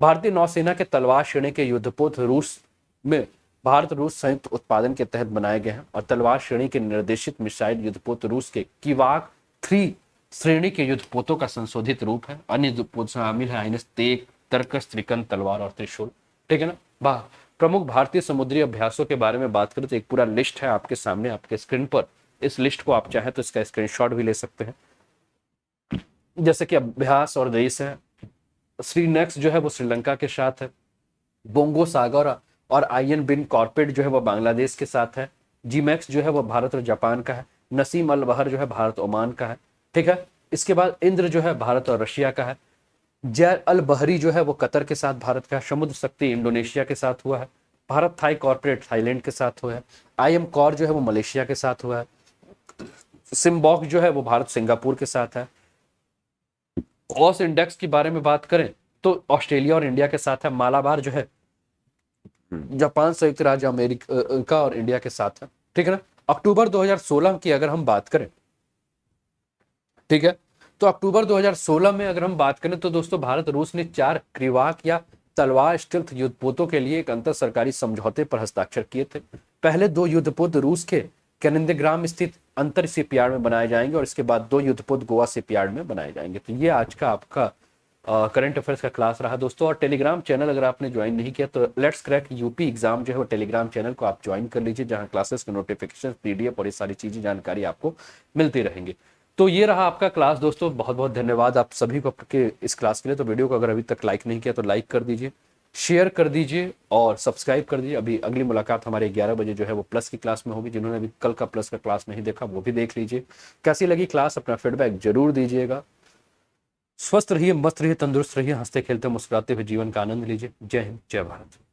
भारतीय नौसेना के तलवार श्रेणी के युद्धपोत रूस में भारत रूस संयुक्त उत्पादन के तहत बनाए गए हैं। और तलवार श्रेणी के निर्देशित मिसाइल युद्धपोत रूस के किवाक 3 श्रेणी के युद्धपोतों का संशोधित रूप है। अन्य युद्धपोत शामिल है आईएनएस तेग, तरकस, त्रिकन, तलवार और त्रिशूल, ठीक है ना। प्रमुख भारतीय समुद्री अभ्यासों के बारे में बात करें तो एक पूरा लिस्ट है आपके सामने, आपके स्क्रीन पर। इस लिस्ट को आप चाहें तो इसका स्क्रीनशॉट भी ले सकते हैं। जैसे कि अभ्यास और देश है, श्रीनेक्स जो है वो श्रीलंका के साथ है, बोंगो सागर और आईएन बिन कॉर्पेट जो है वो बांग्लादेश के साथ है, जीमैक्स जो है वो भारत और जापान का है, नसीम अल बहर जो है भारत ओमान का है, ठीक है। इसके बाद इंद्र जो है भारत और रशिया का है, जैर अल बहरी जो है वो कतर के साथ भारत का, समुद्र शक्ति इंडोनेशिया के साथ हुआ है, भारत थाई कॉर्पोरेट थाईलैंड के साथ हुआ है, आईएम कॉर जो है वो मलेशिया के साथ हुआ है, सिम्बॉक जो है वो भारत सिंगापुर के साथ है। ऑस इंडेक्स के बारे में बात करें तो ऑस्ट्रेलिया और इंडिया के साथ है। मालाबार जो है जापान, संयुक्त राज्य अमेरिका और इंडिया के साथ है, ठीक है ना। अक्टूबर 2016 की अगर हम बात करें, ठीक है, तो अक्टूबर 2016 में अगर हम बात करें तो दोस्तों भारत रूस ने 4 क्रिवाक या तलवार स्टील्थ युद्धपोतों के लिए एक अंतर सरकारी समझौते पर हस्ताक्षर किए थे। पहले 2 युद्धपोत रूस के कैनिंग्राम स्थित अंतर शिपयार्ड में बनाए जाएंगे और इसके बाद 2 युद्धपोत गोवा शिपयार्ड में बनाए जाएंगे। तो ये आज का आपका करंट अफेयर्स का क्लास रहा दोस्तों। और टेलीग्राम चैनल अगर आपने ज्वाइन नहीं किया तो लेट्स क्रैक यूपी एग्जाम जो है वो टेलीग्राम चैनल को आप ज्वाइन कर लीजिए, जहां क्लासेस के नोटिफिकेशन, पीडीएफ और ये सारी चीजें जानकारी आपको मिलती रहेंगी। तो ये रहा आपका क्लास दोस्तों, बहुत बहुत धन्यवाद आप सभी को के इस क्लास के लिए। तो वीडियो को अगर अभी तक लाइक नहीं किया तो लाइक कर दीजिए, शेयर कर दीजिए और सब्सक्राइब कर दीजिए। अभी अगली मुलाकात हमारे 11 बजे जो है वो प्लस की क्लास में होगी। जिन्होंने अभी कल का प्लस का क्लास नहीं देखा वो भी देख लीजिए। कैसी लगी क्लास, अपना फीडबैक जरूर दीजिएगा। स्वस्थ रहिए, मस्त रहिए, तंदुरुस्त रहिए, हंसते खेलते मुस्कुराते हुए जीवन का आनंद लीजिए। जय हिंद, जय भारत।